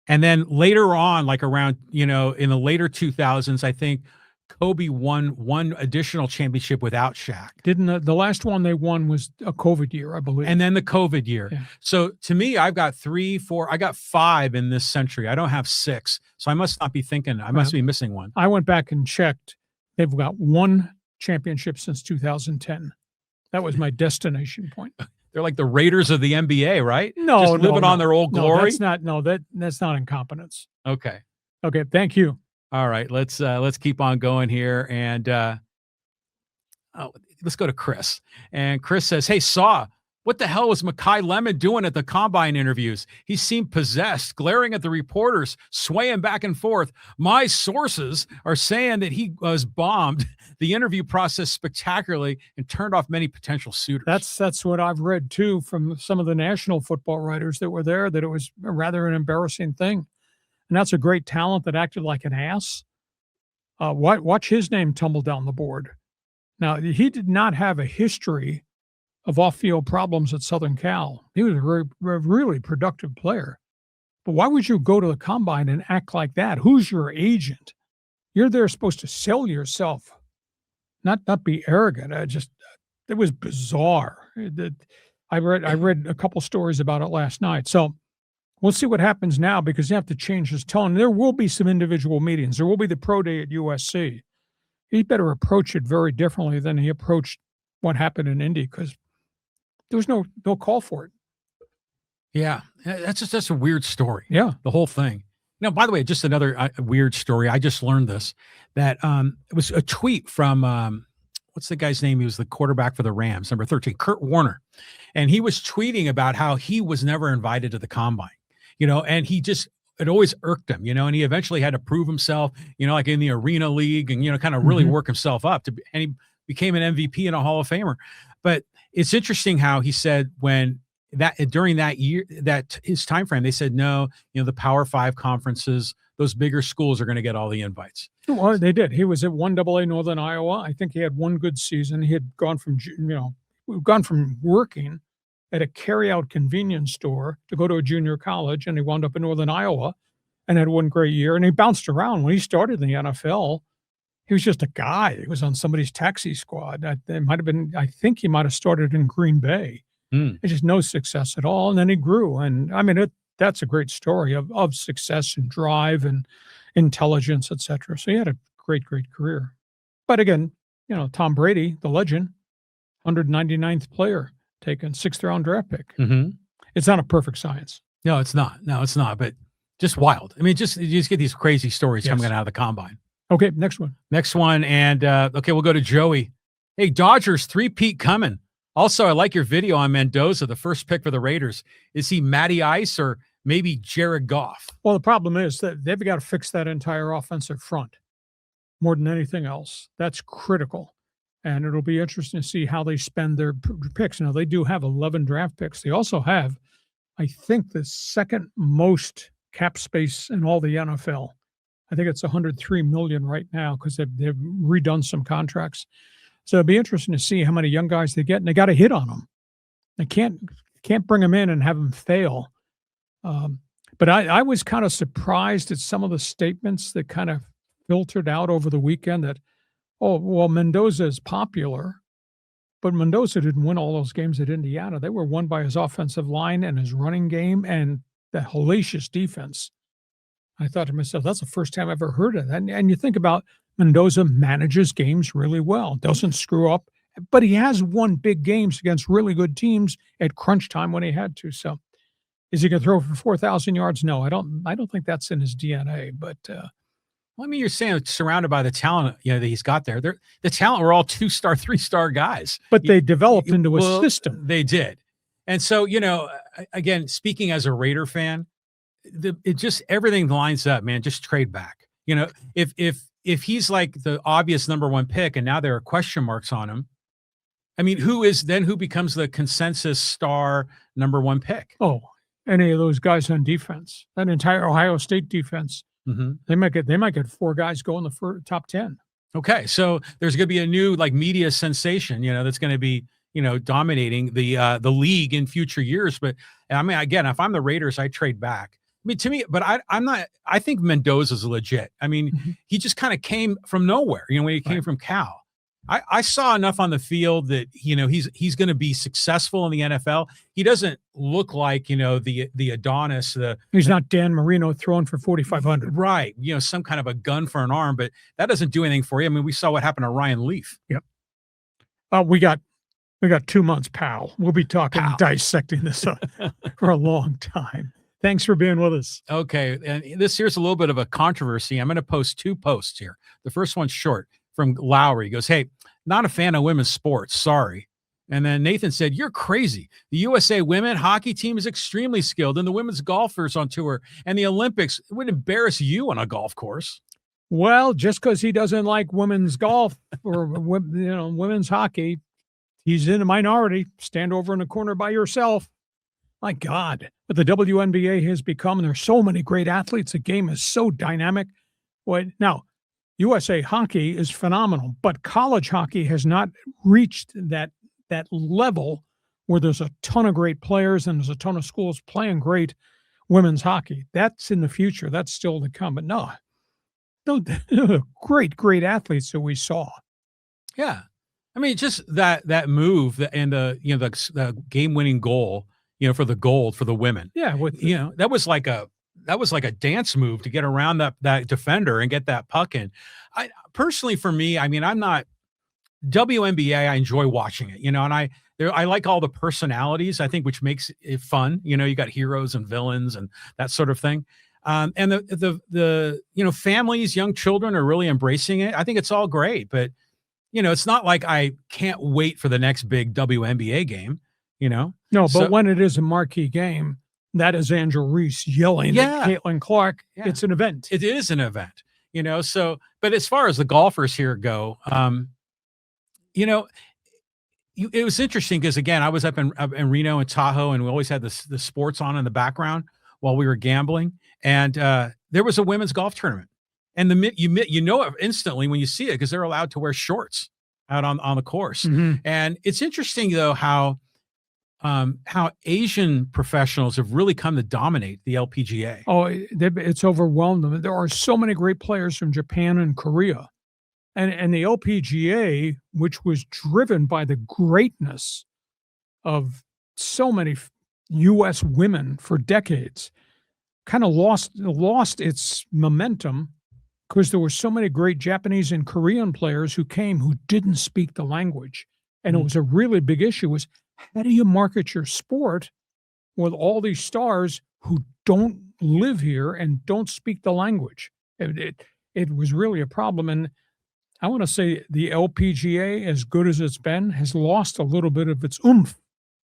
And then later on, like around, in the later 2000s, I think Kobe won 1 additional championship without Shaq. Didn't the last one they won was a COVID year, I believe. And then the COVID year. Yeah. So to me, I've got 3, 4, I got 5 in this century. I don't have 6. So I must not be thinking, I must be missing one. I went back and checked. They've got 1 championship since 2010. That was my destination point. They're like the Raiders of the NBA, right? No, just living on their old glory. That's not incompetence. Okay. Thank you. All right, let's keep on going here, and let's go to Chris. And Chris says, "Hey, what the hell was Mekhi Lemon doing at the combine interviews? He seemed possessed, glaring at the reporters, swaying back and forth. My sources are saying that he was bombed the interview process spectacularly and turned off many potential suitors." That's what I've read too from some of the national football writers that were there, that it was rather an embarrassing thing. And that's a great talent that acted like an ass. Watch his name tumble down the board. Now, he did not have a history of off-field problems at Southern Cal. He was a really productive player. But why would you go to the combine and act like that? Who's your agent? You're there supposed to sell yourself, not be arrogant. It was bizarre. I read a couple stories about it last night. So we'll see what happens now, because you have to change his tone. There will be some individual meetings. There will be the pro day at USC. He better approach it very differently than he approached what happened in Indy, because there was no call for it. Yeah, that's a weird story. Yeah, the whole thing. Now, by the way, just another weird story. I just learned this, that it was a tweet from what's the guy's name? He was the quarterback for the Rams, number 13, Kurt Warner. And he was tweeting about how he was never invited to the combine, and it always irked him, and he eventually had to prove himself, like in the Arena League, and, kind of really work himself up and he became an MVP and a Hall of Famer. But it's interesting how he said during that year, that his time frame, they said, no, the Power 5 conferences, those bigger schools are going to get all the invites. Well, they did. He was at 1AA Northern Iowa. I think he had one good season. He had gone from, working at a carry-out convenience store to go to a junior college, and he wound up in Northern Iowa and had one great year. And he bounced around. When he started in the NFL, he was just a guy. He was on somebody's taxi squad. I think he might have started in Green Bay. Just no success at all. And then he grew. And I mean, that's a great story of success and drive and intelligence, et cetera. So he had a great, great career. But again, Tom Brady, the legend, 199th player, taken 6th round draft pick. It's not a perfect science. No, it's not. But just wild. I mean, you just get these crazy stories coming out of the combine. Okay, next one. And okay, we'll go to Joey. Hey, Dodgers 3-peat coming. Also, I like your video on Mendoza, the first pick for the Raiders. Is he Matty Ice or maybe Jared Goff? Well, the problem is that they've got to fix that entire offensive front more than anything else. That's critical. And it'll be interesting to see how they spend their picks. Now, they do have 11 draft picks. They also have, I think, the second most cap space in all the NFL. I think it's $103 million right now, because they've redone some contracts. So it'll be interesting to see how many young guys they get, and they got to hit on them. They can't bring them in and have them fail. But I was kind of surprised at some of the statements that kind of filtered out over the weekend that, oh, well, Mendoza is popular, but Mendoza didn't win all those games at Indiana. They were won by his offensive line and his running game and the hellacious defense. I thought to myself, that's the first time I've ever heard of that. And you think about Mendoza manages games really well, doesn't screw up, but he has won big games against really good teams at crunch time when he had to. So is he going to throw for 4,000 yards? No, I don't think that's in his DNA, but well, I mean, you're saying surrounded by the talent, that he's got there. The talent were all 2-star, 3-star guys. But they developed into a system. They did. And so, again, speaking as a Raider fan, it just everything lines up, man. Just trade back. If he's like the obvious number one pick and now there are question marks on him, I mean, who becomes the consensus star number one pick? Oh, any of those guys on defense, that entire Ohio State defense. They might get 4 guys go in the top 10. Okay, so there's going to be a new media sensation, that's going to be dominating the league in future years. But I mean, again, if I'm the Raiders, I trade back. I mean, to me, but I'm not. I think Mendoza's legit. I mean, he just kind of came from nowhere. When he came from Cal. I saw enough on the field that he's going to be successful in the NFL. He doesn't look like the Adonis. He's not Dan Marino throwing for 4,500, right? Some kind of a gun for an arm, but that doesn't do anything for you. I mean, we saw what happened to Ryan Leaf. Yep. We got 2 months, pal. We'll be talking dissecting this for a long time. Thanks for being with us. Okay, and here's a little bit of a controversy. I'm going to post 2 posts here. The first one's short. From Lowry. He goes, hey, not a fan of women's sports. Sorry. And then Nathan said, you're crazy. The USA women hockey team is extremely skilled, and the women's golfers on tour and the Olympics would embarrass you on a golf course. Well, just because he doesn't like women's golf or women's hockey, he's in a minority. Stand over in the corner by yourself. My God. But the WNBA has become, and there's so many great athletes. The game is so dynamic. Now, USA hockey is phenomenal, but college hockey has not reached that level where there's a ton of great players and there's a ton of schools playing great women's hockey. That's in the future. That's still to come. But no, No, great, great athletes that we saw. Yeah. I mean, just that move and the game-winning goal, for the gold for the women. Yeah, That was like a dance move to get around that defender and get that puck in. I personally, for me, I mean, I'm not WNBA. I enjoy watching it, and I like all the personalities, I think, which makes it fun. You got heroes and villains and that sort of thing. And the families, young children are really embracing it. I think it's all great, but it's not like I can't wait for the next big WNBA game, No, but when it is a marquee game, that is Angel Reese yelling at Caitlin Clark. Yeah. It's an event. It is an event, so, but as far as the golfers here go, it was interesting because, again, I was up in Reno and Tahoe, and we always had the sports on in the background while we were gambling. And there was a women's golf tournament. And you know it instantly when you see it because they're allowed to wear shorts out on the course. Mm-hmm. And it's interesting, though, how Asian professionals have really come to dominate the LPGA. Oh, it's overwhelmed them. There are so many great players from Japan and Korea. And the LPGA, which was driven by the greatness of so many U.S. women for decades, kind of lost its momentum because there were so many great Japanese and Korean players who came who didn't speak the language. And it was a really big issue was, how do you market your sport with all these stars who don't live here and don't speak the language? It was really a problem. And I want to say the LPGA, as good as it's been, has lost a little bit of its oomph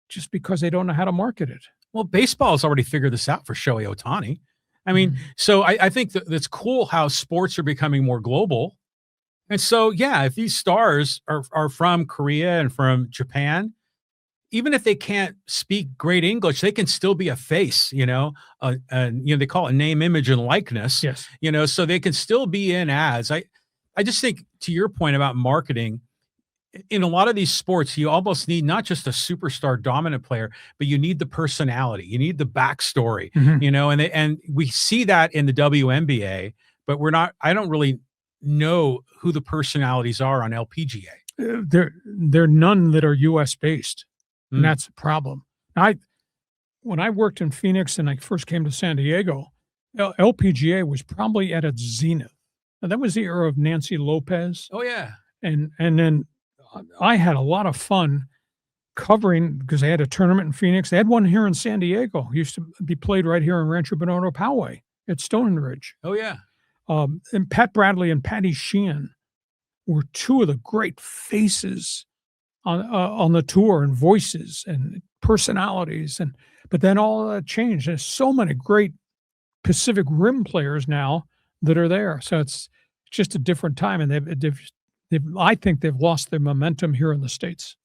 just because they don't know how to market it. Well, baseball has already figured this out for Shohei Ohtani. I mean, so I think that's cool how sports are becoming more global. And so, yeah, if these stars are from Korea and from Japan, even if they can't speak great English, they can still be a face, they call it name, image, and likeness. Yes. So they can still be in ads. I just think, to your point about marketing, in a lot of these sports, you almost need not just a superstar dominant player, but you need the personality, you need the backstory, and we see that in the WNBA, but I don't really know who the personalities are on LPGA. There are none that are U.S. based, and that's a problem. When I worked in Phoenix and I first came to San Diego, LPGA was probably at its zenith. Now, that was the era of Nancy Lopez. Oh, yeah. And then I had a lot of fun covering because they had a tournament in Phoenix. They had one here in San Diego. It used to be played right here in Rancho Bernardo Poway at Stone Ridge. Oh, yeah. And Pat Bradley and Patty Sheehan were two of the great faces on the tour, and voices and personalities. But then all of that changed. There's so many great Pacific Rim players now that are there. So it's just a different time, and I think they've lost their momentum here in the States.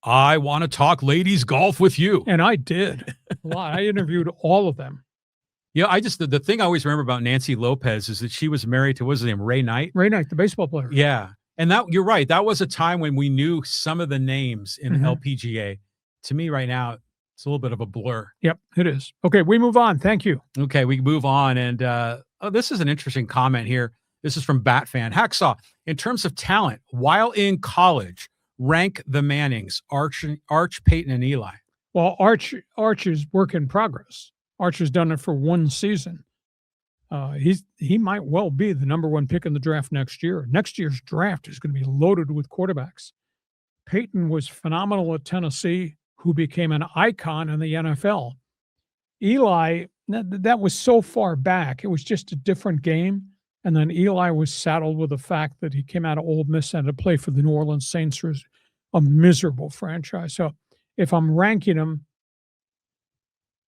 I want to talk ladies golf with you. And I did a lot. I interviewed all of them. Yeah, the thing I always remember about Nancy Lopez is that she was married to, what's his name, Ray Knight? Ray Knight, the baseball player. Yeah. And you're right. That was a time when we knew some of the names in LPGA. To me right now, it's a little bit of a blur. Yep, it is. Okay, we move on. Thank you. Okay, we move on. And this is an interesting comment here. This is from Batfan. Hacksaw, in terms of talent, while in college, rank the Mannings, Arch, Peyton, and Eli. Well, Arch is work in progress. Arch has done it for one season. He might well be the number one pick in the draft next year. Next year's draft is going to be loaded with quarterbacks. Peyton was phenomenal at Tennessee, who became an icon in the NFL. Eli, that was so far back. It was just a different game. And then Eli was saddled with the fact that he came out of Ole Miss and had to play for the New Orleans Saints, who was a miserable franchise. So if I'm ranking them,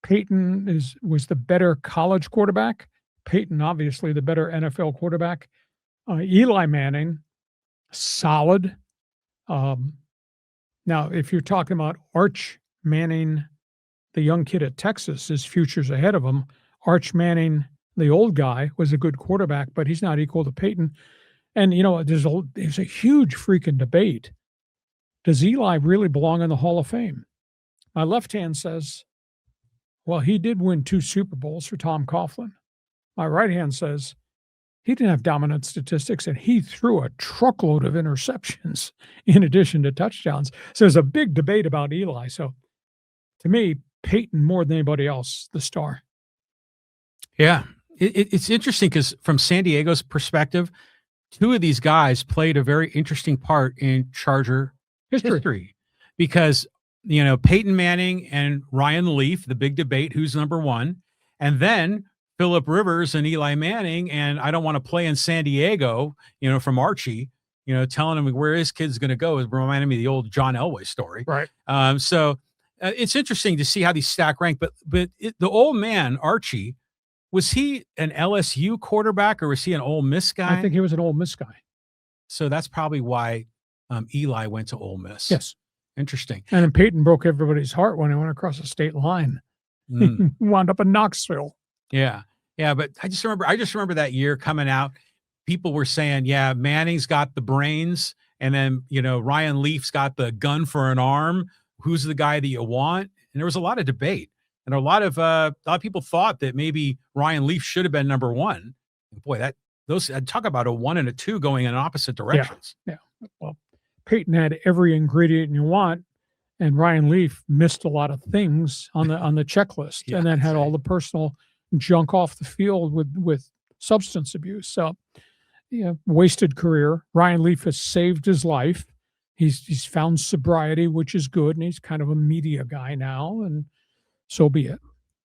Peyton was the better college quarterback. Peyton, obviously, the better NFL quarterback. Eli Manning, solid. Now, if you're talking about Arch Manning, the young kid at Texas, his future's ahead of him. Arch Manning, the old guy, was a good quarterback, but he's not equal to Peyton. And, there's a huge freaking debate. Does Eli really belong in the Hall of Fame? My left hand says, well, he did win 2 Super Bowls for Tom Coughlin. My right hand says he didn't have dominant statistics, and he threw a truckload of interceptions in addition to touchdowns. So there's a big debate about Eli. So to me, Peyton more than anybody else, the star. Yeah. It's interesting because from San Diego's perspective, two of these guys played a very interesting part in Charger history because, you know, Peyton Manning and Ryan Leaf, the big debate, who's number one, and then Phillip Rivers and Eli Manning, and I don't want to play in San Diego, you know, from Archie, you know, telling him where his kid's going to go is reminding me of the old John Elway story. Right. So it's interesting to see how these stack rank, but the old man, Archie, was he an LSU quarterback or was he an Ole Miss guy? I think he was an Ole Miss guy. So that's probably why Eli went to Ole Miss. Yes. Interesting. And then Peyton broke everybody's heart when he went across the state line. He wound up in Knoxville. Yeah. Yeah. But I just remember that year coming out, people were saying, yeah, Manning's got the brains. And then, you know, Ryan Leaf's got the gun for an arm. Who's the guy that you want? And there was a lot of debate. And a lot of people thought that maybe Ryan Leaf should have been number one. Boy, I'd talk about a 1 and a 2 going in opposite directions. Yeah. Well, Peyton had every ingredient you want, and Ryan Leaf missed a lot of things on the checklist, and then had all the personal junk off the field with substance abuse. So, yeah, wasted career. Ryan Leaf has saved his life. He's found sobriety, which is good, and he's kind of a media guy now, and so be it.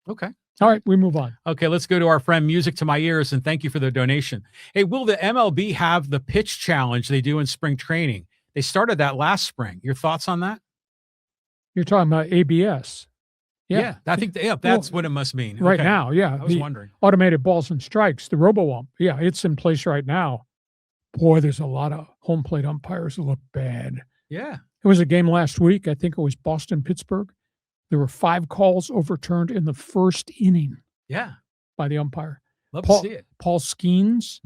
Okay. All right, we move on. Okay, let's go to our friend Music to My Ears, and thank you for the donation. Hey, will the MLB have the pitch challenge they do in spring training? They started that last spring. Your thoughts on that? You're talking about ABS. Yeah, I think that's what it must mean. Right now, yeah. I was wondering. Automated balls and strikes, the RoboUmp. Yeah, it's in place right now. Boy, there's a lot of home plate umpires that look bad. Yeah. It was a game last week. I think it was Boston-Pittsburgh. There were 5 calls overturned in the first inning. Yeah. By the umpire. Love to see it. Paul Skeens,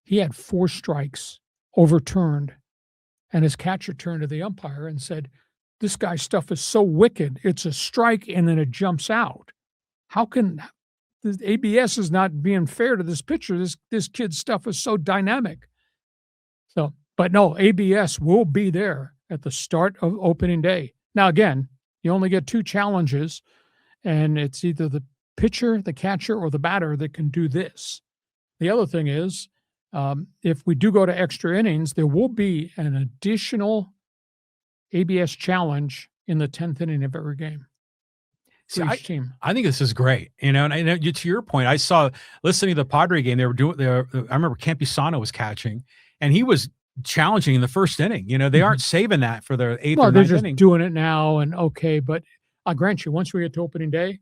he had 4 strikes overturned, and his catcher turned to the umpire and said, "This guy's stuff is so wicked. It's a strike, and then it jumps out. How can the ABS is not being fair to this pitcher? This kid's stuff is so dynamic." So, but no, ABS will be there at the start of opening day. Now, again, you only get 2 challenges, and it's either the pitcher, the catcher, or the batter that can do this. The other thing is, if we do go to extra innings, there will be an additional ABS challenge in the 10th inning of every game. See, team. I think this is great. You know, and I know to your point, I saw listening to the Padre game, they were doing I remember Campusano was catching, and he was challenging in the first inning. You know, they aren't saving that for their 8th or 9th they're just inning. doing it now, and okay, but I grant you, once we get to opening day,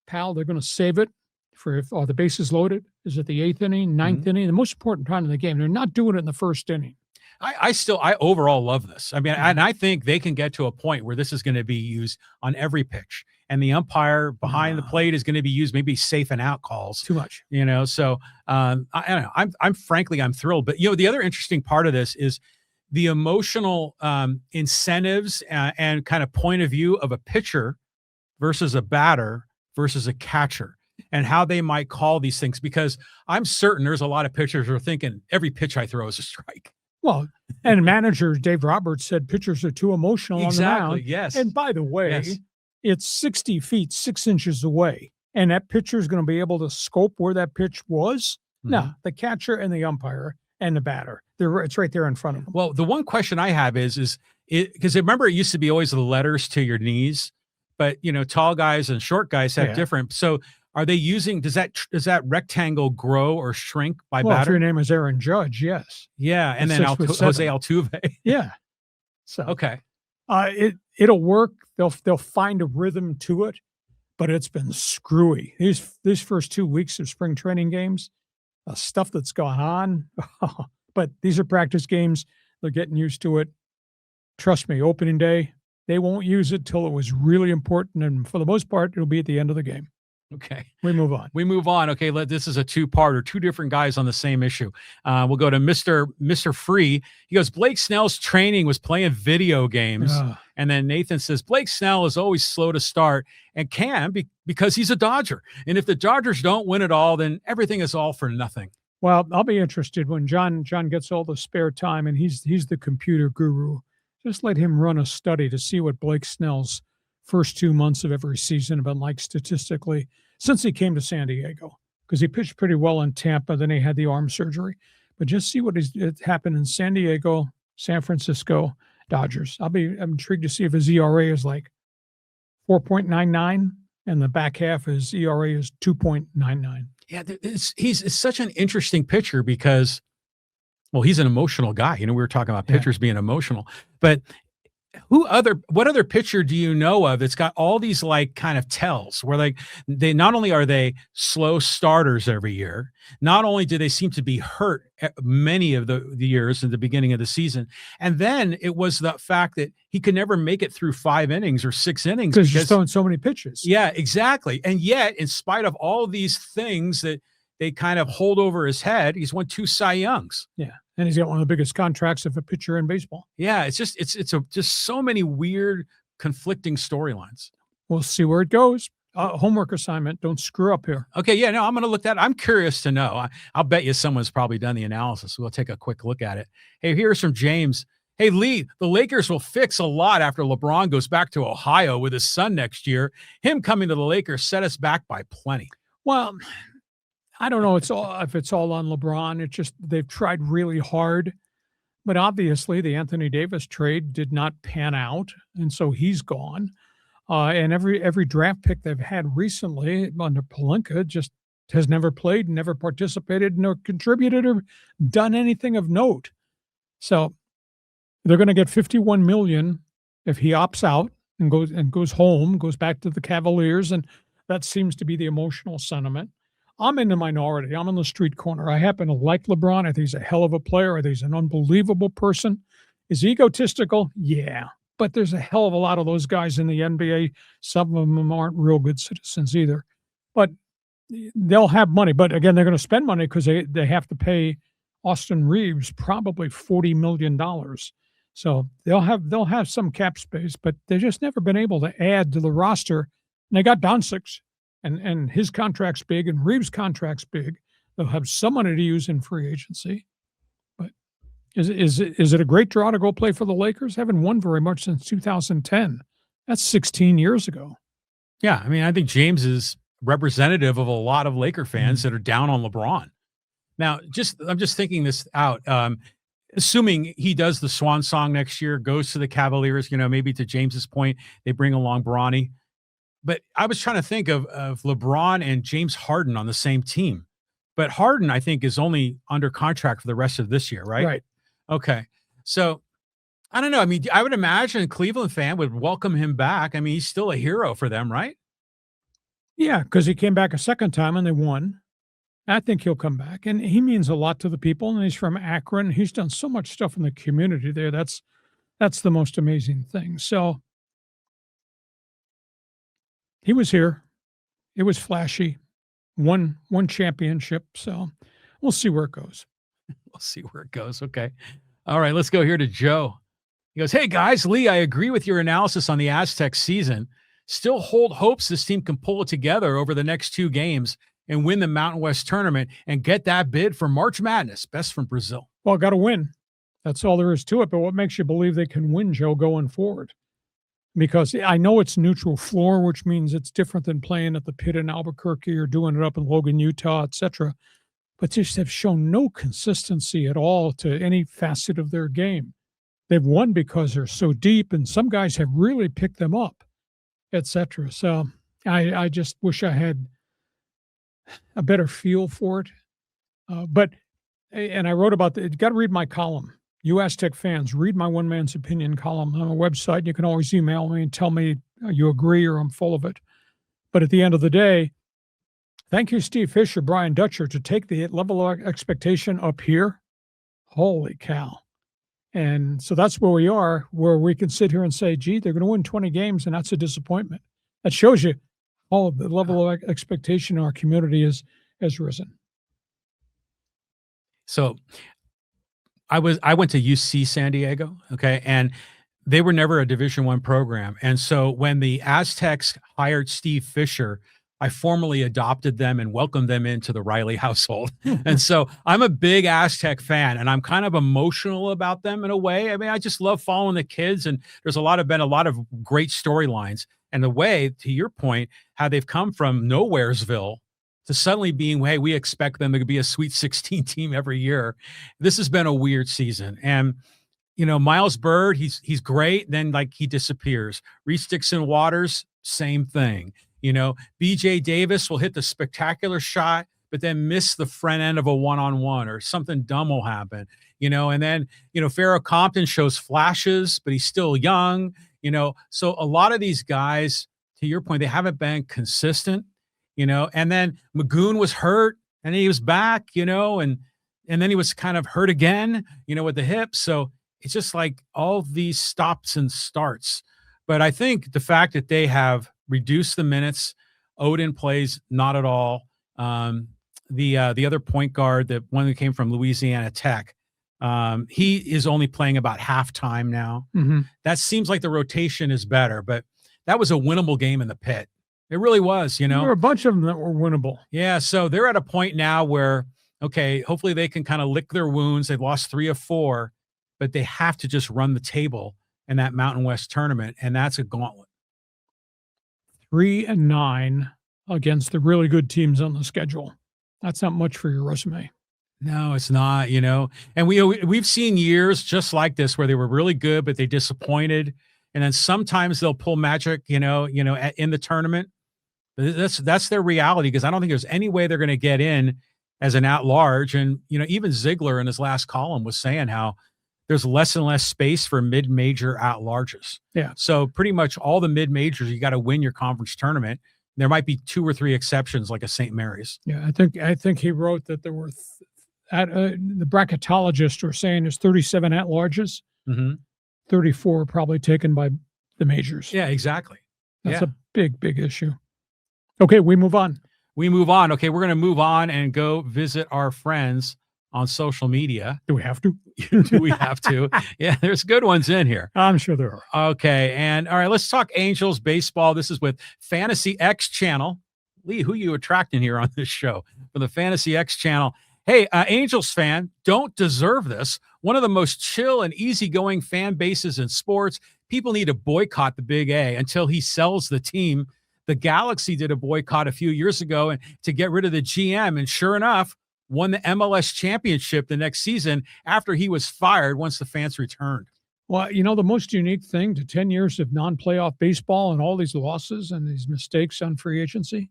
pal, they're going to save it for if the bases loaded. Is it the 8th inning, 9th inning, the most important time in the game? They're not doing it in the first inning. I overall love this. I mean, and I think they can get to a point where this is going to be used on every pitch, and the umpire behind the plate is going to be used, maybe safe and out calls. Too much, you know. So I don't know. I'm frankly, I'm thrilled. But you know, the other interesting part of this is the emotional incentives and kind of point of view of a pitcher versus a batter versus a catcher, and how they might call these things. Because I'm certain there's a lot of pitchers who are thinking every pitch I throw is a strike. Well, and manager Dave Roberts said pitchers are too emotional on the mound. Yes. And by the way, it's 60 feet, 6 inches away. And that pitcher is going to be able to scope where that pitch was? No, the catcher and the umpire and the batter. It's right there in front of them. Well, the one question I have is because remember it used to be always the letters to your knees, but you know, tall guys and short guys have different. So are they using, does that rectangle grow or shrink by batter? If your name is Aaron Judge, yes. Yeah, and then Jose Altuve. Yeah. So okay. It'll work. They'll find a rhythm to it, but it's been screwy. These first 2 weeks of spring training games, stuff that's gone on. But these are practice games. They're getting used to it. Trust me, opening day, they won't use it till it was really important, and for the most part, it'll be at the end of the game. Okay. We move on. Okay. This is a 2-parter, 2 different guys on the same issue. We'll go to Mr. Free. He goes, Blake Snell's training was playing video games. And then Nathan says, Blake Snell is always slow to start and because he's a Dodger. And if the Dodgers don't win it all, then everything is all for nothing. Well, I'll be interested when John gets all the spare time, and he's the computer guru. Just let him run a study to see what Blake Snell's first 2 months of every season have been like statistically since he came to San Diego, because he pitched pretty well in Tampa. Then he had the arm surgery. But just see what it happened in San Diego, San Francisco, Dodgers. I'm intrigued to see if his ERA is like 4.99, and the back half his ERA is 2.99. Yeah, he's such an interesting pitcher because, well, he's an emotional guy. We were talking about pitchers being emotional, but what other pitcher do you know of that's got all these like kind of tells where like they not only are they slow starters every year, not only do they seem to be hurt many of the years in the beginning of the season, and then it was the fact that he could never make it through 5 innings or 6 innings because he's throwing so many pitches. Yeah, exactly. And yet, in spite of all these things that they kind of hold over his head, he's won 2 Cy Youngs. Yeah. And he's got one of the biggest contracts of a pitcher in baseball. Yeah, it's just so many weird, conflicting storylines. We'll see where it goes. Homework assignment. Don't screw up here. Okay, yeah, no, I'm going to look at it. I'm curious to know. I'll bet you someone's probably done the analysis. We'll take a quick look at it. Hey, here's from James. Hey, Lee, the Lakers will fix a lot after LeBron goes back to Ohio with his son next year. Him coming to the Lakers set us back by plenty. Well, I don't know if it's all on LeBron. It's just they've tried really hard. But obviously, the Anthony Davis trade did not pan out, and so he's gone. And every draft pick they've had recently under Pelinka just has never played, never participated, nor contributed or done anything of note. So they're going to get $51 million if he opts out and goes home, goes back to the Cavaliers, and that seems to be the emotional sentiment. I'm in the minority. I'm in the street corner. I happen to like LeBron. I think he's a hell of a player. I think he's an unbelievable person. Is he egotistical? Yeah. But there's a hell of a lot of those guys in the NBA. Some of them aren't real good citizens either. But they'll have money. But again, they're going to spend money because they have to pay Austin Reeves probably $40 million. So they'll have some cap space, but they've just never been able to add to the roster. And they got Doncic. And his contract's big, and Reeves' contract's big. They'll have some money to use in free agency. But is it a great draw to go play for the Lakers? Haven't won very much since 2010. That's 16 years ago. Yeah, I mean, I think James is representative of a lot of Laker fans that are down on LeBron. Now, I'm just thinking this out. Assuming he does the swan song next year, goes to the Cavaliers, maybe to James's point, they bring along Bronny. But I was trying to think of LeBron and James Harden on the same team. But Harden, I think, is only under contract for the rest of this year, right? Right. Okay. So, I don't know. I mean, I would imagine a Cleveland fan would welcome him back. I mean, he's still a hero for them, right? Yeah, because he came back a second time and they won. I think he'll come back. And he means a lot to the people. And he's from Akron. He's done so much stuff in the community there. That's the most amazing thing. So, he was here. It was flashy. Won championship. So we'll see where it goes. We'll see where it goes. Okay. All right. Let's go here to Joe. He goes, hey, guys, Lee, I agree with your analysis on the Aztecs season. Still hold hopes this team can pull it together over the next 2 games and win the Mountain West tournament and get that bid for March Madness. Best from Brazil. Well, got to win. That's all there is to it. But what makes you believe they can win, Joe, going forward? Because I know it's neutral floor, which means it's different than playing at the Pit in Albuquerque or doing it up in Logan, Utah, etc. But just have shown no consistency at all to any facet of their game. They've won because they're so deep, and some guys have really picked them up, etc. So I just wish I had a better feel for it. And I wrote about you got to read my column. You Aztec fans, read my one man's opinion column on my website. You can always email me and tell me you agree or I'm full of it. But at the end of the day, thank you, Steve Fisher, Brian Dutcher, to take the level of expectation up here. Holy cow. And so that's where we are, where we can sit here and say, gee, they're going to win 20 games, and that's a disappointment. That shows you all of the level of expectation in our community has risen. So I went to UC San Diego, okay, and they were never a Division I program. And so when the Aztecs hired Steve Fisher, I formally adopted them and welcomed them into the Riley household. And so I'm a big Aztec fan, and I'm kind of emotional about them in a way. I mean, I just love following the kids, and there's been a lot of great storylines. And the way, to your point, how they've come from Nowheresville to suddenly being, hey, we expect them to be a Sweet 16 team every year. This has been a weird season. And Miles Bird, he's great. Then like he disappears. Reese Dixon Waters, same thing. BJ Davis will hit the spectacular shot, but then miss the front end of a one-on-one, or something dumb will happen. And then Pharaoh Compton shows flashes, but he's still young. So a lot of these guys, to your point, they haven't been consistent. And then Magoon was hurt, and he was back. And then he was kind of hurt again. With the hip. So it's just like all these stops and starts. But I think the fact that they have reduced the minutes, Odin plays not at all. The other point guard, the one that came from Louisiana Tech, he is only playing about halftime now. Mm-hmm. That seems like the rotation is better, but that was a winnable game in the pit. It really was, There were a bunch of them that were winnable. Yeah, so they're at a point now where, okay, hopefully they can kind of lick their wounds. They've lost 3 of 4, but they have to just run the table in that Mountain West tournament, and that's a gauntlet. 3-9 against the really good teams on the schedule. That's not much for your resume. No, it's not, And we've seen years just like this where they were really good, but they disappointed. And then sometimes they'll pull magic, in the tournament. But that's their reality, because I don't think there's any way they're going to get in as an at-large. And, even Ziegler in his last column was saying how there's less and less space for mid-major at-larges. Yeah. So pretty much all the mid-majors, you got to win your conference tournament. There might be 2 or 3 exceptions, like a St. Mary's. Yeah, I think he wrote that there were the bracketologists were saying there's 37 at-larges. Mm-hmm. 34 probably taken by the majors. Yeah, exactly. That's a big issue. Okay, we move on. Okay, we're going to move on and go visit our friends on social media. Do we have to? Do we have to? Yeah, there's good ones in here. I'm sure there are. Okay, and all right, let's talk Angels baseball. This is with Fantasy X channel. Lee, who you attracting here on this show for the Fantasy X channel? Hey, Angels fan, don't deserve this. One of the most chill and easygoing fan bases in sports. People need to boycott the Big A until he sells the team. The Galaxy did a boycott a few years ago and to get rid of the GM, and sure enough, won the MLS championship the next season after he was fired once the fans returned. Well, the most unique thing to 10 years of non-playoff baseball and all these losses and these mistakes on free agency,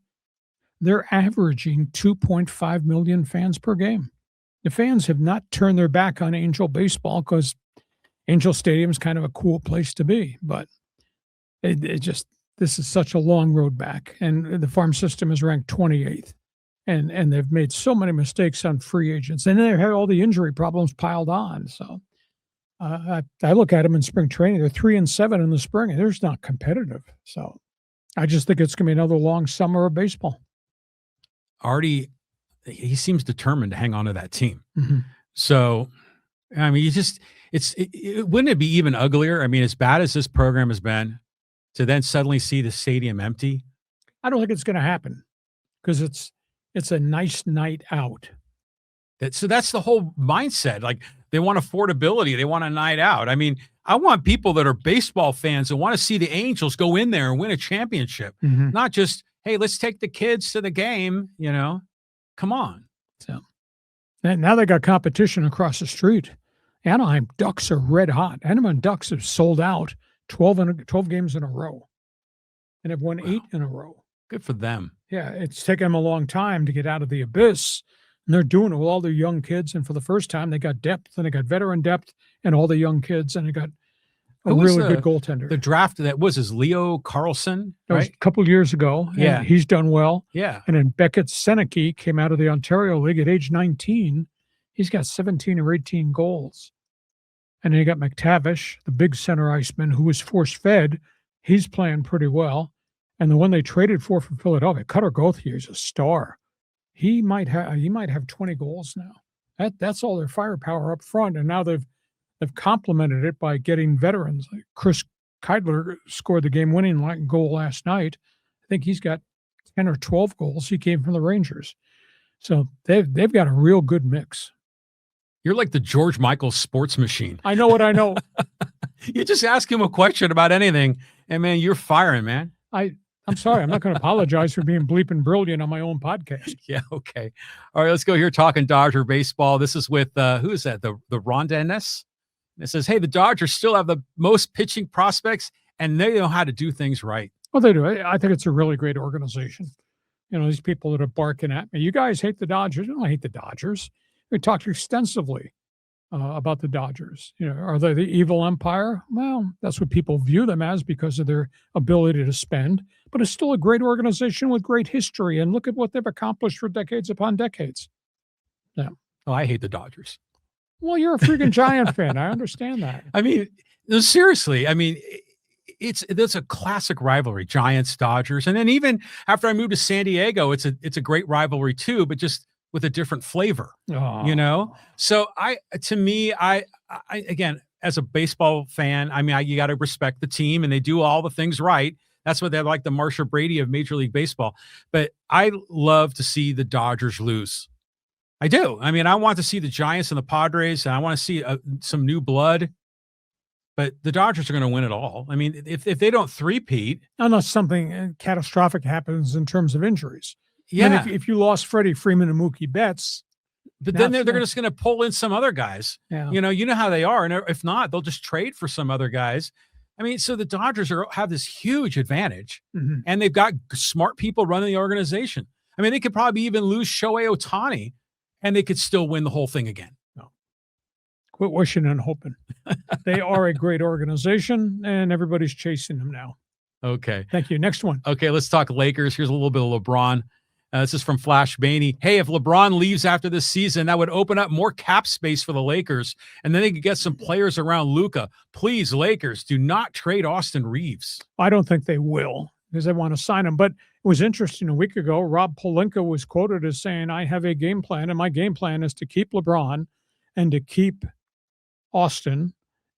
they're averaging 2.5 million fans per game. The fans have not turned their back on Angel baseball because Angel Stadium is kind of a cool place to be, but this is such a long road back, and the farm system is ranked 28th, and they've made so many mistakes on free agents, and they have all the injury problems piled on. So I look at them in spring training; they're 3-7 in the spring, and they're just not competitive. So I just think it's going to be another long summer of baseball. Artie, he seems determined to hang on to that team. Mm-hmm. So, I mean, wouldn't it be even uglier? I mean, as bad as this program has been, to then suddenly see the stadium empty? I don't think it's going to happen because it's a nice night out. So that's the whole mindset. Like, they want affordability. They want a night out. I mean, I want people that are baseball fans and want to see the Angels go in there and win a championship, Mm-hmm. not just, hey, let's take the kids to the game, Come on. So and now they got competition across the street. Anaheim Ducks are red hot. Anaheim Ducks have sold out 12 games in a row and have won 8 in a row. Good for them. Yeah, it's taken them a long time to get out of the abyss, and they're doing it with all their young kids. And for the first time, they got depth, and they got veteran depth, and all the young kids, and they got a really good goaltender. The draft that was Leo Carlson, that was right? a couple years ago. Yeah, he's done well. Yeah, and then Beckett Seneke came out of the Ontario League at age 19. He's got 17 or 18 goals. And then you got McTavish, the big center iceman, who was force-fed. He's playing pretty well. And the one they traded for from Philadelphia, Cutter Gauthier, is a star. He might have 20 goals now. That's all their firepower up front. And now they've complemented it by getting veterans. Like Chris Keidler scored the game-winning goal last night. I think he's got 10 or 12 goals, he came from the Rangers. So they've got a real good mix. You're like the George Michael sports machine. I know what I know. You just ask him a question about anything, and man, you're firing, man. I'm sorry. I'm not going to apologize for being bleeping brilliant on my own podcast. Yeah, okay. All right, let's go here talking Dodger baseball. This is with, who is that? The Rondanes? It says, hey, the Dodgers still have the most pitching prospects, and they know how to do things right. Well, they do. I think it's a really great organization. You know, these people that are barking at me, you guys hate the Dodgers. I don't hate the Dodgers. We talked extensively about the Dodgers. You know, are they the evil empire? Well, that's what people view them as because of their ability to spend. But it's still a great organization with great history. And look at what they've accomplished for decades upon decades. Yeah. Oh, I hate the Dodgers. Well, you're a freaking Giant fan. I understand that. I mean, no, seriously. I mean, it's a classic rivalry, Giants, Dodgers. And then even after I moved to San Diego, it's a great rivalry too, but just with a different flavor, you know? So to me, again, as a baseball fan, I mean, you got to respect the team and they do all the things right. That's what they're like, the Marsha Brady of Major League Baseball. But I love to see the Dodgers lose. I do. I mean, I want to see the Giants and the Padres, and I want to see some new blood. But the Dodgers are going to win it all. I mean, if they don't three-peat. Unless something catastrophic happens in terms of injuries. Yeah. And if you lost Freddie Freeman and Mookie Betts. But then they're just going to pull in some other guys. Yeah. You know how they are. And if not, they'll just trade for some other guys. I mean, so the Dodgers have this huge advantage, and they've got smart people running the organization. I mean, they could probably even lose Shohei Ohtani, and they could still win the whole thing again. No. Quit wishing and hoping. They are a great organization, and everybody's chasing them now. Okay. Thank you. Next one. Okay, let's talk Lakers. Here's a little bit of LeBron. This is from Flash Bainey. Hey, if LeBron leaves after this season, that would open up more cap space for the Lakers, and then they could get some players around Luka. Please, Lakers, do not trade Austin Reeves. I don't think they will because they want to sign him. But it was interesting. A week ago, Rob Pelinka was quoted as saying, I have a game plan, and my game plan is to keep LeBron and to keep Austin.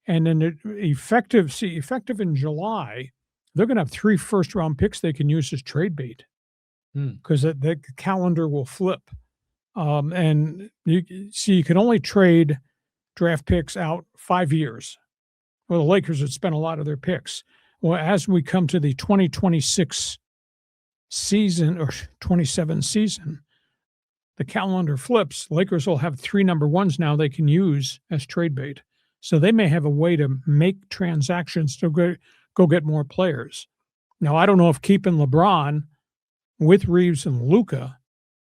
And then effective in July, they're going to have 3 first-round picks they can use as trade bait. Because the calendar will flip. And you can only trade draft picks out 5 years. Well, the Lakers would spend a lot of their picks. Well, as we come to the 2026 season or 27 season, the calendar flips. Lakers will have 3 number ones now they can use as trade bait. So they may have a way to make transactions to go get more players. Now, I don't know if keeping LeBron with Reeves and Luka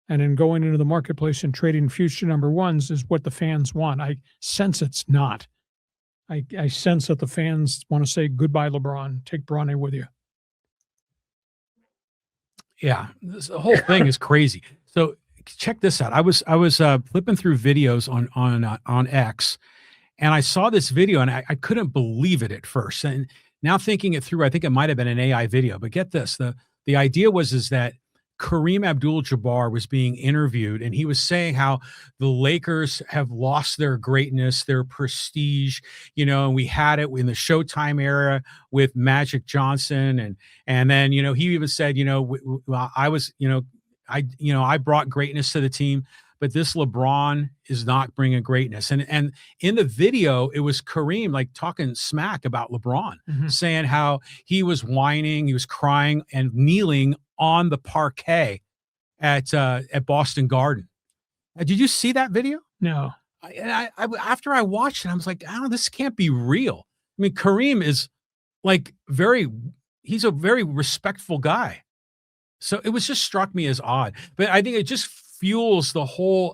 and then going into the marketplace and trading future number ones is what the fans want. I sense it's not. I sense that the fans want to say goodbye, LeBron. Take Bronny with you. Yeah, the whole thing is crazy. So check this out. I was flipping through videos on X, and I saw this video, and I couldn't believe it at first. And now thinking it through, I think it might have been an AI video. But get this: the idea is that Kareem Abdul-Jabbar was being interviewed, and he was saying how the Lakers have lost their greatness, their prestige, and we had it in the Showtime era with Magic Johnson. And then, he even said, I was, I brought greatness to the team, but this LeBron is not bringing greatness. And in the video, it was Kareem like talking smack about LeBron, saying how he was whining, he was crying and kneeling on the parquet at Boston Garden. Did you see that video? No. I after I watched it, I was like, this can't be real. I mean, Kareem is like he's a very respectful guy. So it was just struck me as odd. But I think it just fuels the whole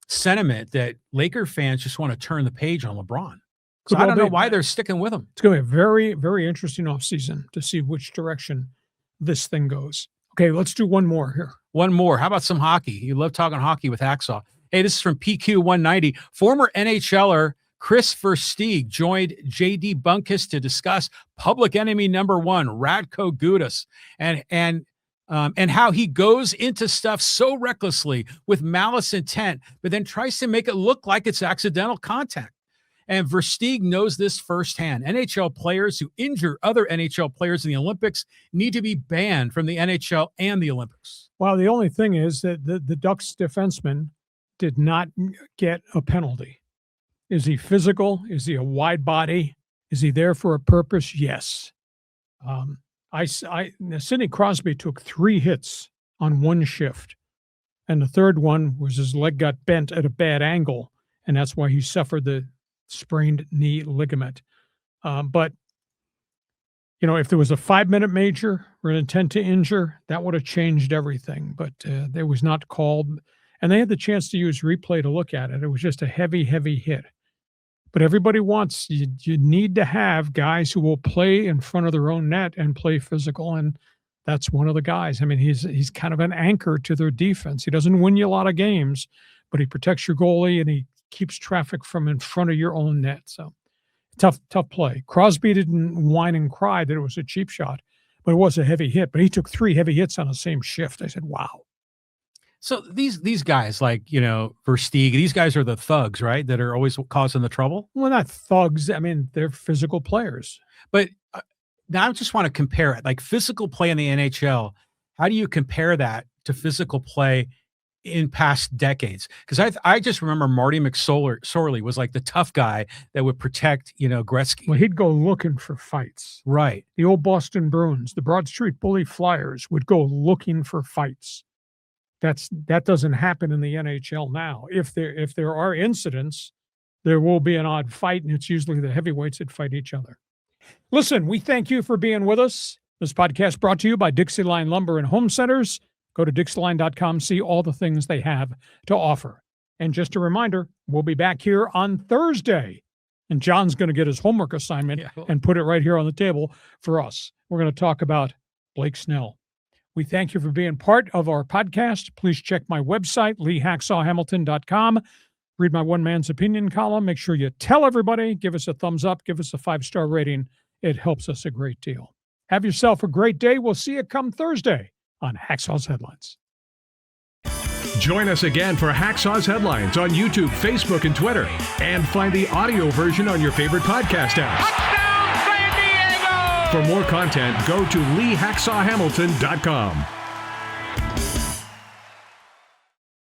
sentiment that Laker fans just want to turn the page on LeBron. So I don't know why they're sticking with him. It's going to be a very, very interesting offseason to see which direction this thing goes. Okay, let's do one more here. One more. How about some hockey? You love talking hockey with Hacksaw. Hey, this is from PQ 190. Former NHLer Chris Versteeg joined J.D. Bunkus to discuss public enemy number 1, Radko Gudas, and how he goes into stuff so recklessly with malice intent, but then tries to make it look like it's accidental contact. And Versteeg knows this firsthand. NHL players who injure other NHL players in the Olympics need to be banned from the NHL and the Olympics. Well, the only thing is that the Ducks defenseman did not get a penalty. Is he physical? Is he a wide body? Is he there for a purpose? Yes. Sidney Crosby took 3 hits on one shift, and the third one was his leg got bent at a bad angle, and that's why he suffered the sprained knee ligament. But, if there was a 5-minute major or an intent to injure, that would have changed everything. But there was not called, and they had the chance to use replay to look at it. It was just a heavy, heavy hit. But everybody wants, you need to have guys who will play in front of their own net and play physical, and that's one of the guys. I mean, he's kind of an anchor to their defense. He doesn't win you a lot of games, but he protects your goalie and he keeps traffic from in front of your own net. So tough play. Crosby didn't whine and cry that it was a cheap shot, but it was a heavy hit. But he took 3 heavy hits on the same shift. I said, wow. So these guys, like, Versteeg, these guys are the thugs, right? That are always causing the trouble? Well, not thugs. I mean, they're physical players. But now I just want to compare it. Like physical play in the NHL, how do you compare that to physical play in past decades? Because I just remember Marty McSorley was like the tough guy that would protect, Gretzky. Well, he'd go looking for fights. Right. The old Boston Bruins, the Broad Street Bully Flyers would go looking for fights. That doesn't happen in the NHL now. If there are incidents, there will be an odd fight, and it's usually the heavyweights that fight each other. Listen, we thank you for being with us. This podcast brought to you by DIXIELINE Lumber and Home Centers. Go to DIXIELINE.com, see all the things they have to offer. And just a reminder, we'll be back here on Thursday, and John's going to get his homework assignment and put it right here on the table for us. We're going to talk about Blake Snell. We thank you for being part of our podcast. Please check my website, leehacksawhamilton.com. Read my One Man's Opinion column. Make sure you tell everybody. Give us a thumbs up. Give us a 5-star rating. It helps us a great deal. Have yourself a great day. We'll see you come Thursday on Hacksaw's Headlines. Join us again for Hacksaw's Headlines on YouTube, Facebook, and Twitter. And find the audio version on your favorite podcast app. For more content, go to leehacksawhamilton.com.